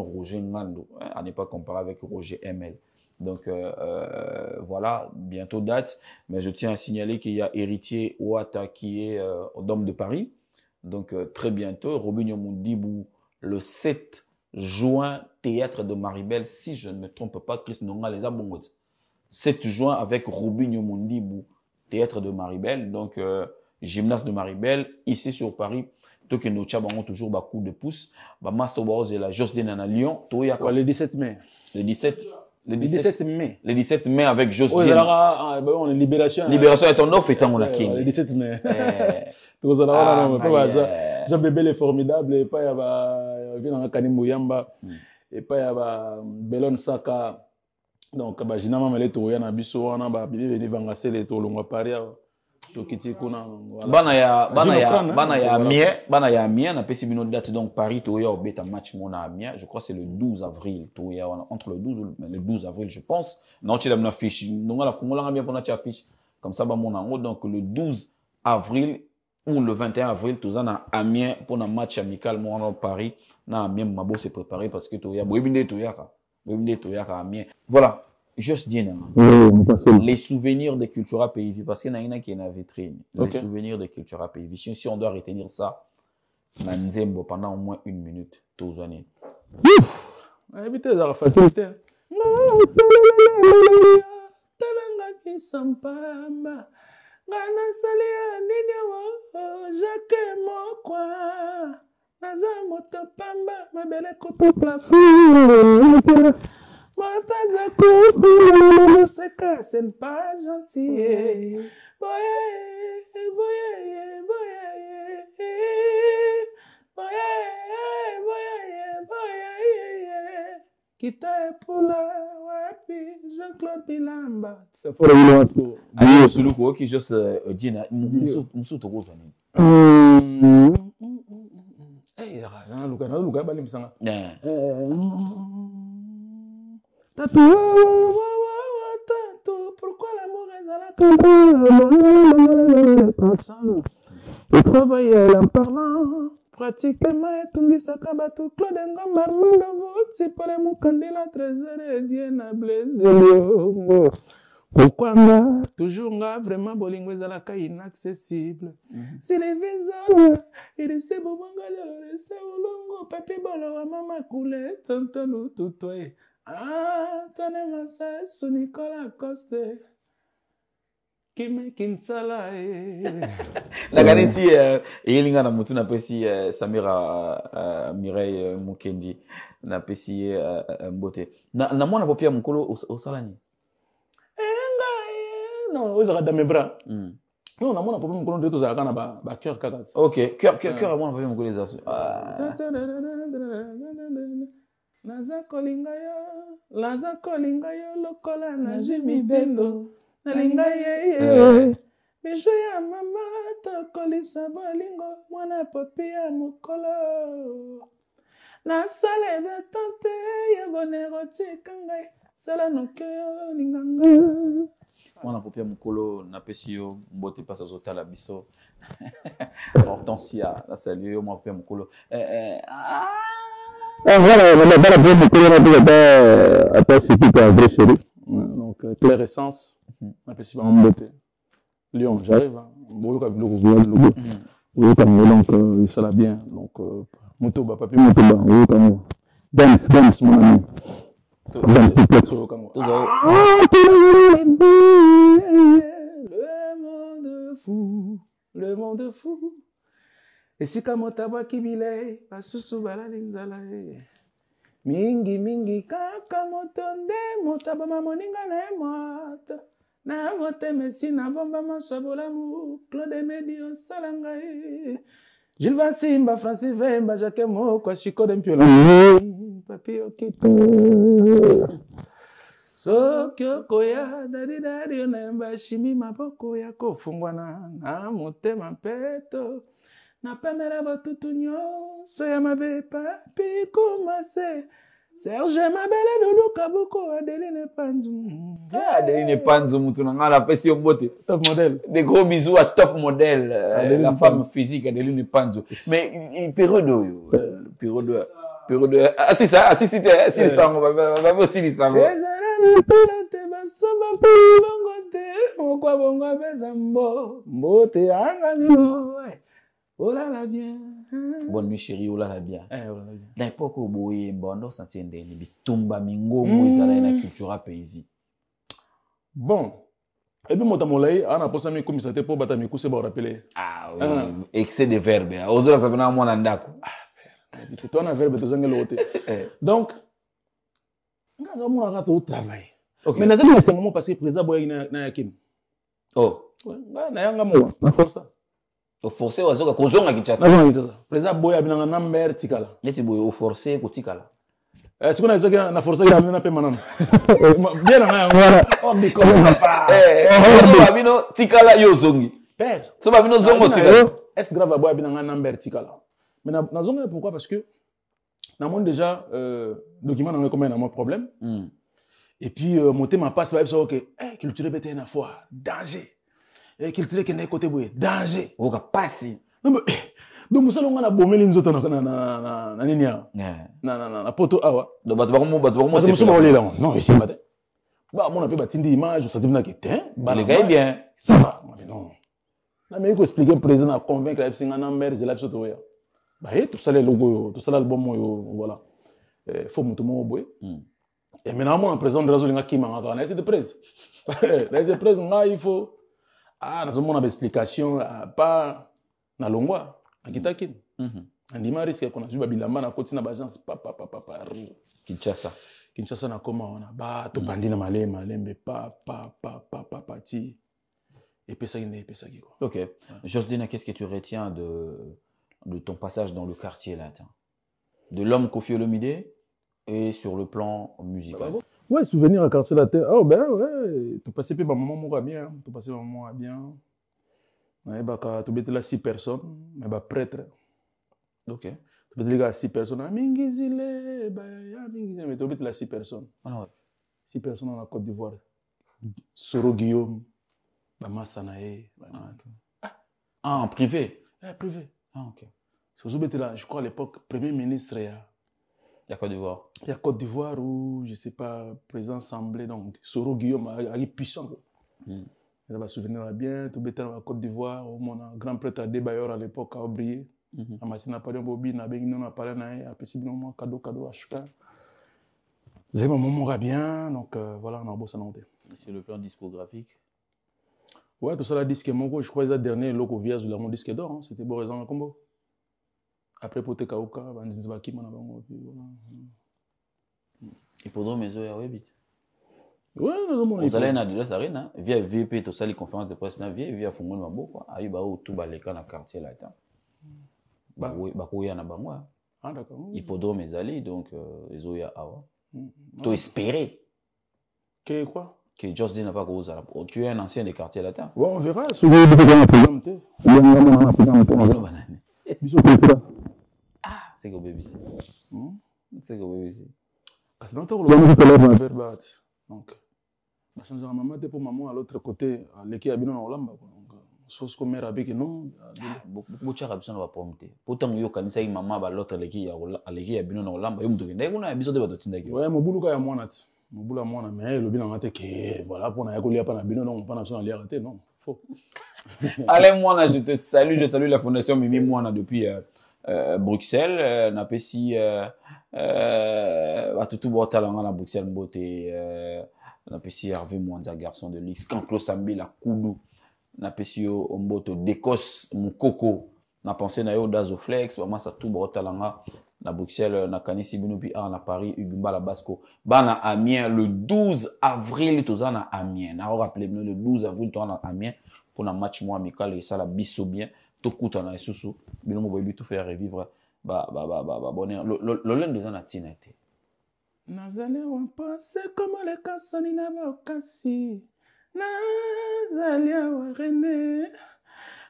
S2: Roger Ngando. À ne pas comparer avec Roger ML. Donc, voilà, bientôt date. Mais je tiens à signaler qu'il y a Héritier Ouatta qui est au Dôme de Paris. Donc, très bientôt. Robinho Mundibou, le 7 juin, théâtre de Maribel, si je ne me trompe pas, Chris Nonga les a bongos. 7 juin avec Robinho Mundibou, théâtre de Maribel. Donc, gymnase de Maribel, ici sur Paris. Donc, nos tchabans ont toujours un coup de pouce. Master Baoz et la Joss Diena Lyon.
S1: Le 17 mai.
S2: Le 17
S1: mai.
S2: Le 17 mai avec Joss
S1: Diena. On est Libération.
S2: Libération est ton offre et ton king.
S1: Le 17 mai. Jean Bébé est formidable. Et pas y a Kani Mouyamba. Et pas y a Belon Saka. Donc, Bajina Mamele Touyana Bisso, on a Bibi Vangassé les Tolonga Paris.
S2: Bana ya Amiens na pesi bino date donc Paris toya au beta match mona Amiens, je crois c'est le 12 avril toya entre le 12 avril je pense. Non tu l'as na fiche non la fongola bien pour na affiche comme ça ba mona donc le 12 avril ou le 21 avril toza na Amiens pour un match amical mona Paris na Amiens mabo se préparer parce que toya boibinde toya ka Amiens. Voilà. Joss Diena. Les souvenirs de Cultura PIV, parce qu'il y en a qui est dans la vitrine. Les souvenirs de Cultura PIV. Si on doit retenir ça, Nanzembo pendant au moins 1 minute, tous années.
S1: Évitez la facilité.
S3: C'est pas gentil. Kita Epula, Wapi, Jean-Claude Bilamba.
S1: C'est fort.
S2: Ayo Suluko, qui Joss Diena, Moussou Togo Zoni.
S1: Hey, Luka, Balimisanga.
S3: Tatou, pourquoi l'amour est à la le travail en parlant, pratiquement etungisaka bato Claude Ngamba Armando Votsi pale mukandila trésor et bien à Blaise Liongo. Pourquoi nga toujours nga vraiment bolingo ezalaka inaccessible. Si les visales il se bobanga le se olongo papi bolo wa mama coulé tonton tutoi. Ah tane masa su Nicolas Coste. Kimi Kinsala
S2: La gane si yelinga na mutu na pesi Samira Mireille Mukendi na pesi mbote na mwana popia mukolo osalani
S1: non ozaka dans mes bras non na mwana popia mukolo ndeto zaka na ba cœur kaka
S2: OK cœur mwana popia mukolo zasu
S3: naza kolinga yo lokola na jimidendo nalinga ye bijo ya mama tokolisa bolingo mwana popi ya mokolo nasala detante ya bonero tika ngai sala noke yo linganga
S2: mwana popi ya mokolo napesi yo mbote pasa zotala biso Hortensia na salut yo mwana popi ya mokolo
S3: voilà bala popi mokolo na ata siki un vrai chéri donc Claire Essence on appelle ça un beauté. Lyon, j'arrive. Donc, ça va bien. Donc, Motoba, papi Motoba, dance, mon ami. Le monde fou. Et si comme taba kibile, basusu balalingala. Mingi, kaka motonde, motaba mamoninga na mota. Na mote messi na bomba masabola mu Claude Medio Salangai Gilles Vassimba Francis Vemba Jacques Mo kwa Chico Dempiola papi okito Sokyo koya dadi onemba shimi mapoko ya kofungwa na motema mpeto na pemela batutu nyonso ya mabe papi kumase Serge Mabele Doudou Kabuko Adeline Panzou.
S2: Adeline Panzou mutuna ngala pesi ombote.
S3: Top modèle.
S2: Des gros bisous à top modèle. La femme physique Adeline Panzou. Mais période ah c'est ça, c'était c'est ça on va aussi les savoir. Oh là là bien. Bonne nuit chérie, oh là là bien. Dans l'époque où boye bondo sentiende ni bitumba mingo moizala na culture pays.
S3: Bon. Et puis moi tamolai ana posa mi komisate po bata mi kuse ba rappeler.
S2: Ah oui, excès de verbe. Ozora sabana mwana ndako.
S3: Tu toi na verbe to zangelo ote. Donc ngaza mona ka to travail. Mais nazali na sengo mo parce que président boye na yakim.
S2: Oh.
S3: Na yanga mo na força.
S2: Au forcé wazoka kozonga kichasa.
S3: Président boya binanga number tikala.
S2: Neti boye au forcé ko tikala.
S3: C'est qu'on a dit que na forcé ya na pe manana. Bien na voilà. On dit comment pas.
S2: So babino tikala yo zongi.
S3: Père.
S2: So babino zongo tikala.
S3: Est-ce grave boya binanga number tikala. Mais na zonga pourquoi parce que na monde déjà document na comme un problème. Et puis monter ma passe va ça OK. Culture bête na fois danger. Et qu'il tire qu'il côté boye danger
S2: o ka passer
S3: non mais donc musalo ngana bomeli nzoto na nini ya na poto awa
S2: do bato ba
S3: c'est musuma olela non ici pas ba mon appel batindi image ça dit na que
S2: bah les gars bien
S3: ça va mais non na mais il faut expliquer président à convaincre la singa na mère zela biso to ya ba tout ça les logo tout ça l'album yo voilà faut mutu mo boye et maintenant mon président de razolinga kimanga na c'est de presse les presse nga il faut nous avons une explication, pas na longwa, à Kitakin. On dit, risque qu'on a vu Babilamba na côté na bagence, papa. Kinshasa na comment on a ba to bandi na malembe, pati. Et puis ça quoi.
S2: Ok. Josdina, qu'est-ce que tu retiens de ton passage dans le quartier latin, de l'homme Koffi Olomide et sur le plan musical?
S3: Ouais, souvenir à quartier latin. Oh ben ouais, tu passais pas maman bien, tu passais maman bien.
S1: Tu bêtes là 6 personnes, mais bah prêtre.
S2: Ok.
S1: Tu bêtes là 6 personnes. Mingizile, mais tu bêtes là 6 personnes.
S2: Ah, ouais.
S1: 6 personnes en Côte d'Ivoire. Soro Guillaume, Massanae.
S2: Ah, en privé?
S1: Privé.
S2: Ah, ok.
S1: C'est là, je crois à l'époque, Premier ministre, il
S2: y a Côte d'Ivoire.
S1: Il y a Côte d'Ivoire ou, je ne sais pas, président assemblée, donc Soro Guillaume, il est puissant. Ça va se souvenir bien, tout bêtement à Côte d'Ivoire, mon grand prêtre à Débayor à l'époque a oublié. À Massina Parion Bobi, n'a pas eu parlé, n'a pas eu cadeau à Chouka. J'ai mon moment bien, donc voilà, on a beau s'en monter.
S2: Sur le plan discographique?
S1: Ouais, tout ça, la disque Mongo, je crois que c'est le dernier loco via sur mon disque d'or, c'était Borézan Combo. Après, pour Tekaouka, Banzizbaki, mon avant,
S2: Et pour d'autres maisons, il y a Webit.
S1: Ouais,
S2: vous allez na déjà ça rien via VP tout ça les conférences de presse na via Fungol Mabo quoi ayi ba tout baleka na quartier là temps ba ko na bango
S1: ah d'accord
S2: hippodrome ezali donc ezoya awa to espérer
S1: que quoi
S2: que Just Day n'a pas cause là tu es un ancien des quartiers là temps
S1: ouais on verra
S2: ah c'est que BBC c'est que BBC
S1: c'est dans ton donc ma maman était pour maman à l'autre côté l'équipe a bien en Hollande chose comme mère avec non
S2: beaucoup de choses on va prometer pourtant yo kanisa yi maman ba l'autre l'équipe a bien en Hollande yo muto ndai kuna biso de bato tindaki
S1: ouais mobulu ka ya mwana ti mobulu ya mwana mais le bien ngate que voilà pour na ya kolia pa na bino non pas na son aller rater non faux
S2: allez moi je te salue je salue la fondation Mimi Mwana depuis Bruxelles na pesi tout botalanga na Bruxelles mbote na pesi Hervé Mwanza garçon de l'X Kanklo Sambi la Koulou na pesi yo mboto Dekos Mukoko na pensé na yo Dazoflex vraiment ça tout botalanga na Bruxelles na kanisi bino pi na Paris Ugumba la Basco bana Amiens le 12 avril tozana Amiens na rappeler le 12 avril tozana Amiens pour un match moi amical et ça la biso bien to kuta na isusu bino mo boyebi tout faire revivre bonheur le lend des ana tinete
S1: nazali wampase comme le kasani na bakasi nazali wa René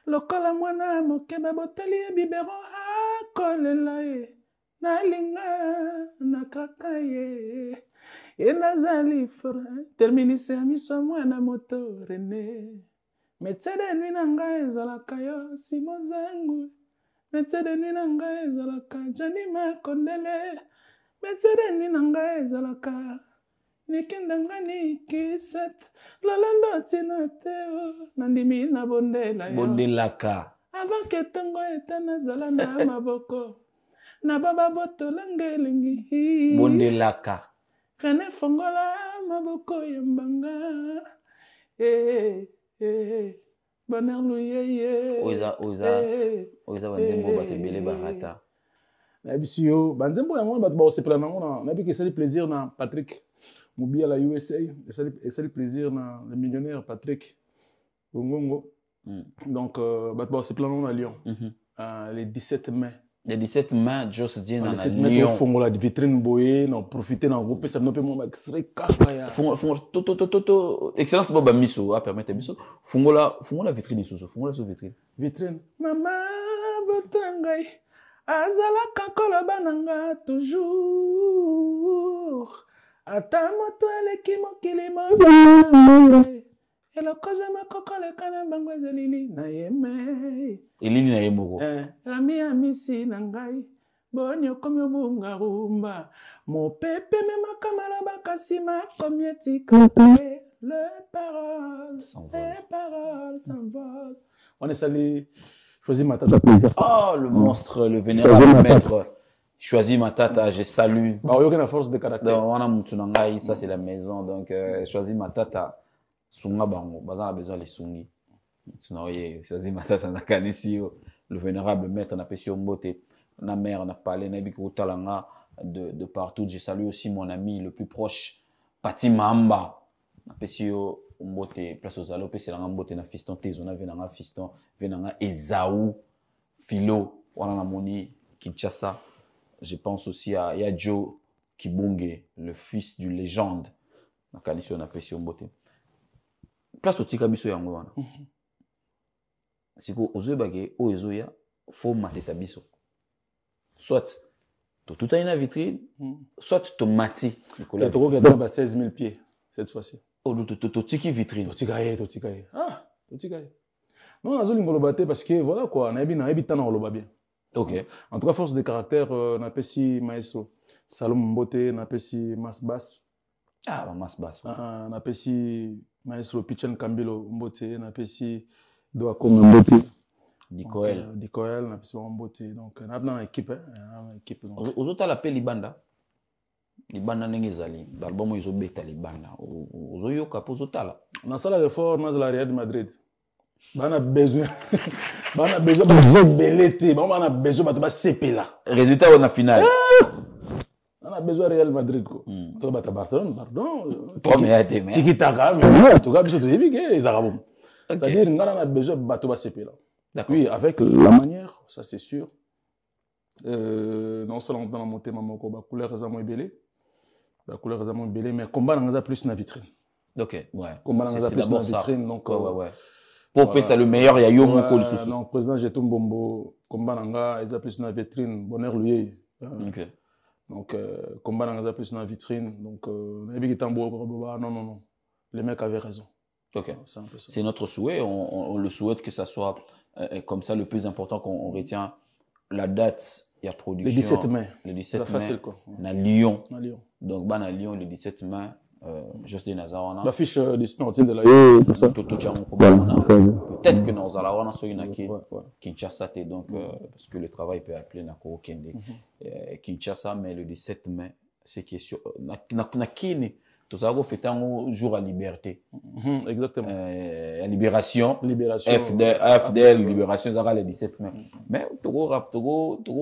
S1: lokola mwana moke baboteli bibero akolela ye nalinga nakaka ye nazali fra terminise ya miso mwana moto René metsede nui na ngai ezalaka yo simo zangu metsede nui na ngai ezalaka jani makondele metsede nui na ngai ezalaka nikenda ngani kiset lolando tina te nandimi na bondela yo
S2: bondelaka
S1: avant ke tongo ete nazala na maboko na baba botola ngelingi
S2: bondelaka
S1: René fongola maboko ya mbanga bonheur luyeye
S2: oza banzembo batebele barata
S1: na bisio banzembo yango bato baosepela nango na biki esali plaisir na Patrick Moubi à la USA esali plaisir na le millionnaire Patrick Ngongo donc bato baosepela nango na Lyon le 17 mai
S2: le 17 mai Just Day na
S1: Lyon fongola di vitrine boye na profiter na groupe ça no pe mo extrait kaka ya
S2: fongola excellence baba miso a permettre miso fongola vitrine susu fongola so vitrine
S1: mama botangai azalaka koloba nanga toujours ata moto eleki mokili mobile elokoza makoko leka na bango ezalili na ye me
S2: elili na ye moko
S1: rami ya misi na ngai boni okomi obunga rumba mopepe memaka maloba kasi makomi etika les paroles s'envolent on esali Choisi Matata plaisir.
S2: Oh, le monstre, le vénérable maître. Choisi Matata, je salue.
S1: Bah, il y a une force de caractère.
S2: Donc, on a Moutunangai, ça c'est la maison. Donc, Choisi Matata, Sunga Bango, Bazan a besoin de Sungi. Choisi Matata, Nakanisio, le vénérable maître, on a Pessio Mbote, on a mère, on a parlé, Nabikou Talanga, de partout. Je salue aussi mon ami le plus proche, Pati Mamba, on a Pessio Mbote, place aux alopes, c'est la Mbote, na fiston, Tezona, Venanga, fiston, Venanga, Esaou, Philo, Wana Moni, Kinshasa. Je pense aussi à Joe Kibonge, le fils du légende. Na Kanisio, na Pessio Mbote. Place au Tika Miso Yango, wana. siko ozoyebake oyo ezoya faut matisa biso soit tout a une vitrine soit tomati
S1: likolo tokokenda ba 16000 pieds cette fois-ci
S2: totiki vitrine
S1: totika ye non nazolinga oloba te parce que voilà quoi nayebi tana oloba bien.
S2: Ok.
S1: En tout cas, force de caractère, napesi maestro Salom Mbote, napesi Mas Bass.
S2: Ah, Mas Bass.
S1: Napesi maestro Pichen Kambilo Mbote, napesi Doakom Mbote. Dikoel, napesi Mbote. Donc, on a une équipe.
S2: Aux autres, on appelle Libanda. Libanda n'engezali. L'album ils ont bêta Libanda. Aux autres, aux autres là.
S1: On a ça la réforme dans la Real de Madrid. On a besoin de belleté, on a besoin de CP là.
S2: Résultat on a finale.
S1: On a besoin de Real Madrid quoi. Tu vas Barcelone, pardon.
S2: Tiki
S1: taka, mais tu vas biso de début les arabes. C'est-à-dire on a besoin de bateau CP là. D'accord. Oui, avec la manière, ça c'est sûr. Non seulement dans la montée maman ko ba couleur examen belé. La couleur examen belé mais combat on a plus na vitrine.
S2: OK, ouais.
S1: Combat on a plus na vitrine donc
S2: ouais. Pour que c'est le meilleur, il y a Yomo Kol sous.
S1: Non, président Jeton Bombo, combat nanga, ils a plus na vitrine, bonheur lui.
S2: OK.
S1: Donc combat nanga plus na vitrine, donc non. Les mecs avaient raison.
S2: OK. C'est notre souhait, on le souhaite que ça soit comme ça le plus important qu'on retient la date, il y a production.
S1: Le 17 mai.
S2: Le 17 mai.
S1: C'est facile quoi.
S2: Na Lyon.
S1: Na Lyon.
S2: Donc à Lyon le 17 mai. Juste des Nazawana.
S1: La fiche destinée de la tout ça.
S2: Peut-être que nous allons avoir une Kinshasa, donc parce que le travail peut appeler Nako Kende. Kinshasa, mais le 17 mai, c'est question. Nakini, tout ça, on fait un jour à liberté.
S1: Exactement.
S2: À libération. FDL, libération, ça le 17 mai. Mais Togo,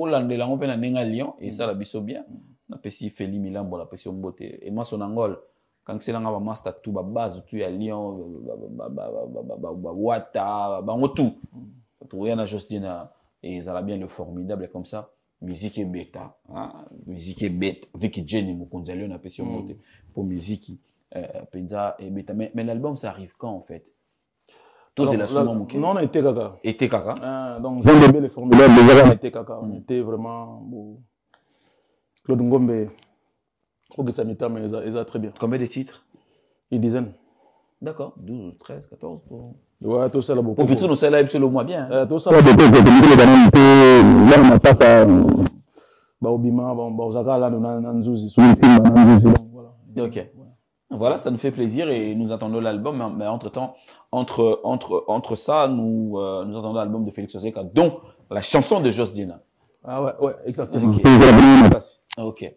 S2: l'anglais, on peut aller à Lyon, et ça, la biso bien. On a pessi Feli Milan, on a pessi Mbote. Et moi, son angole. Quand c'est là on va master tout ba base tout à Lyon Wata tout tout rien à juste dire et ça va bien le formidable comme ça musique est bêta musique est bête avec Jenny Mukonzali on a passé pour musique penza et bêta mais l'album ça arrive quand en fait tout c'est la somme
S1: non on a été
S2: caca
S1: donc j'ai bien le formidable déjà on a été caca on était vraiment Claude Ngombe. Mais ils ont très bien.
S2: Combien de titres?
S1: Une dizaine.
S2: D'accord, 12, 13, 14.
S1: Ouais, tout ça là beaucoup.
S2: Pour vite, nous sommes là, c'est le mois bien.
S1: Tout ça là beaucoup.
S2: Ok. Voilà, ça nous fait plaisir et nous attendons l'album. Mais entre-temps, entre ça, nous attendons l'album de Félix Ozeka, dont la chanson de Jos Dina.
S1: Ah ouais, exactement.
S2: Ok.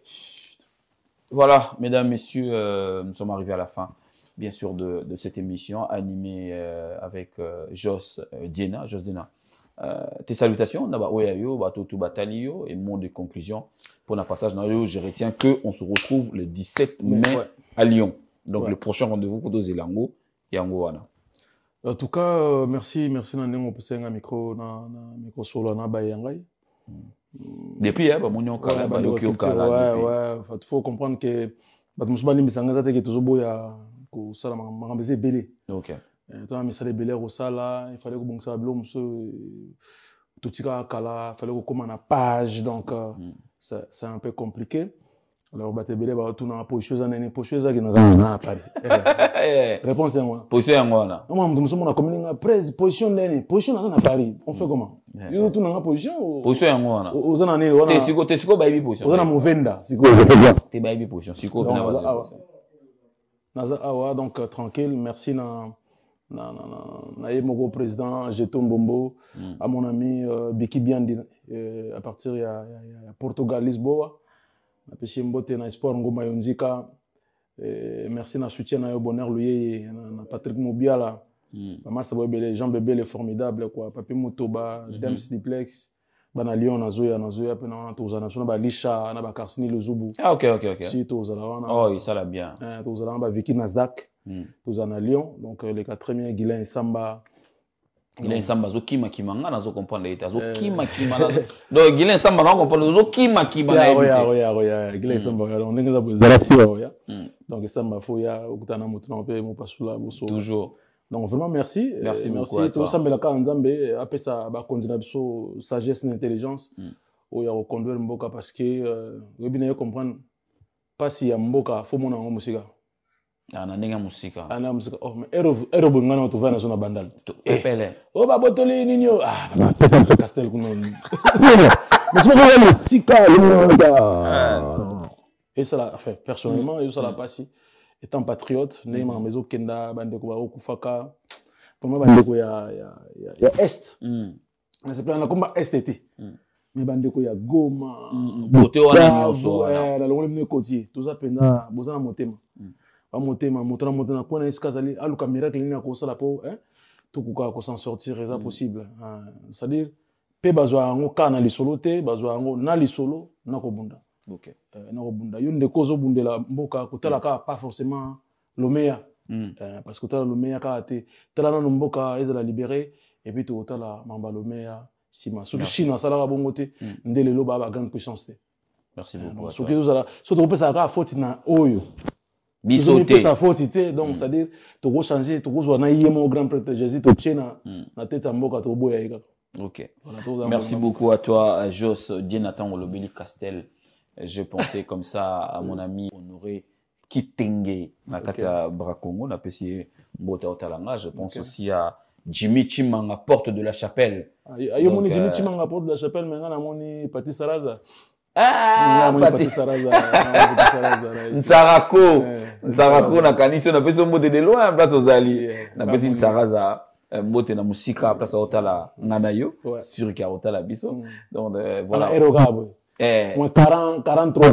S2: Voilà, mesdames, messieurs, nous sommes arrivés à la fin, bien sûr, de cette émission animée avec Jos Dina. Tes salutations, et mot de conclusion pour notre passage. Je retiens qu'on se retrouve le 17 mai à Lyon. Donc, le prochain rendez-vous pour deux Elango et Angoana.
S1: En tout cas, merci Nandengo pour un micro solo na bayangai.
S2: Depuis il
S1: faut comprendre que batumsubani misanga te que tozoboya ko sala mangambeze belé.
S2: OK.
S1: Toi misala belé ko sala, il fallait ko bongisa blo muso totika kala, il fallait ko comme na page donc c'est un peu compliqué. Alors baté belé ba tout na position za nene position za ki na Paris. Réponse à moi.
S2: Position ngona.
S1: Moi muso mona communiquer presse position nene, position na Paris. On fait comment? Yo tout na position.
S2: Position ngona.
S1: Ozana nene wana.
S2: Tesiko ba ibi position.
S1: Ozana movenda, siko.
S2: Te ba ibi position. Siko
S1: Naza awa donc tranquille, merci na mon président Jeton Bombo, à mon ami Biki Biandi à partir de Portugal Lisboa. Napesi mbote na espoir ngoma yonzika merci na soutien na yo bonheur lui na Patrick Mobiala mama sabo bele Jean Bébé formidable quoi papi Mutoba Dems Diplex bana Lyon na zoya pe na tozana sona ba Lisha na ba Karsini le Zubu
S2: ok
S1: si tozala wana
S2: oh ça l'a bien
S1: tozala ba Vicky Nasdaq tozana Lyon donc les 4e Guilain Samba
S2: Guilain Samba zo kima nga nazo comprendre eta zo kima donc Guilain Samba na comprendre zo kima na
S1: ya Guilain Samba on ngenza bo zara fio ya donc Samba fo ya okutana mutu na pe mo pasula boso
S2: toujours
S1: Donc vraiment merci.
S2: Merci beaucoup à
S1: Merci.
S2: toi.
S1: Tout ça, mais la Nzambe, après ça, continuer sagesse et intelligence. Où il y a reconduire Mboka parce que, vous bien comprendre, pas si y a Mboka, faut mon en musique.
S2: Ananenga musika.
S1: Ana musique. Oh, mais ero bungana tu vas na zona bandal.
S2: Epele.
S1: Oh ba botoli ninyo. Ah, ba pesa castel kuno. Mais c'est pas vraiment sika et ça la fait personnellement et ça la passe étant patriote, néma maison kenda bandeko ba okufaka. Pour moi bandeko ya est. Mais c'est plein comme STT. Mais bandeko ya Goma.
S2: Bote wana nyoso.
S1: La longole mne côtier. Tout ça penda bozana motema. Ba motema motana kona iskazali aluka miracle ni ko sala po tout ko s'en sortir c'est possible. C'est-à-dire pe bazwa ngo kana lisolo te bazwa ngo na lisolo na ko bunda.
S2: OK.
S1: Na ko bunda. Yonde ko zo bundela mboka ko tala ka pas forcément l'omea. Parce que tala l'omea ka te tala na mboka ezala libéré et puis to tala mamba l'omea sima. Sur Chine ça la bongote ndele lo ba grande puissance te.
S2: Merci beaucoup.
S1: Surtout que ça ka faute na oyo.
S2: Bisoté.
S1: Ça faute te donc c'est à dire to go changer to go zo na yemo grand prêtre Jésus to tchena na tête mboka to boya eka.
S2: OK. Merci beaucoup à toi, Jos Dienathan Olobeli Castel. Je pensais comme ça à mon ami Honoré Kitenge Nakata Brakongo, on appelle ici Mbota Otalanga. Je pense aussi à Jimmy Chimanga, porte de la chapelle.
S1: Ayo moni Jimmy Chimanga, porte de la chapelle, mais on a moni Pati Saraza.
S2: Ah,
S1: Pati Saraza.
S2: Ntsarako na kanisi on appelle ça Mbote de loin place aux alliés. On appelle ça Saraza. Mbote na musika place Otala Nganayo sur Karotala Biso. Donc voilà.
S1: Moins 43.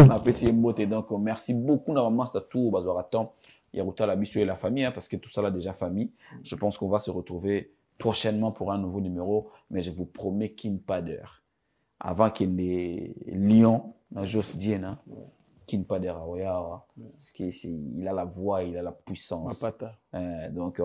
S2: On apprécie Mbote. Donc merci beaucoup na maman Statou Bazoratan. Yaruta la Biso et la famille, parce que tout ça là déjà famille. Je pense qu'on va se retrouver prochainement pour un nouveau numéro, mais je vous promets qu'il n'y ait pas d'heure. Avant qu'il y ait Lyon, Jos Diena, qu'il n'y ait pas d'heure. Parce qu'il a la voix, il a la puissance. Donc,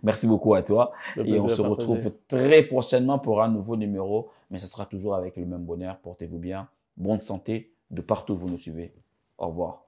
S2: merci beaucoup à toi. Et on se retrouve très prochainement pour un nouveau numéro, mais ce sera toujours avec le même bonheur. Portez-vous bien. Bonne santé de partout où vous nous suivez. Au revoir.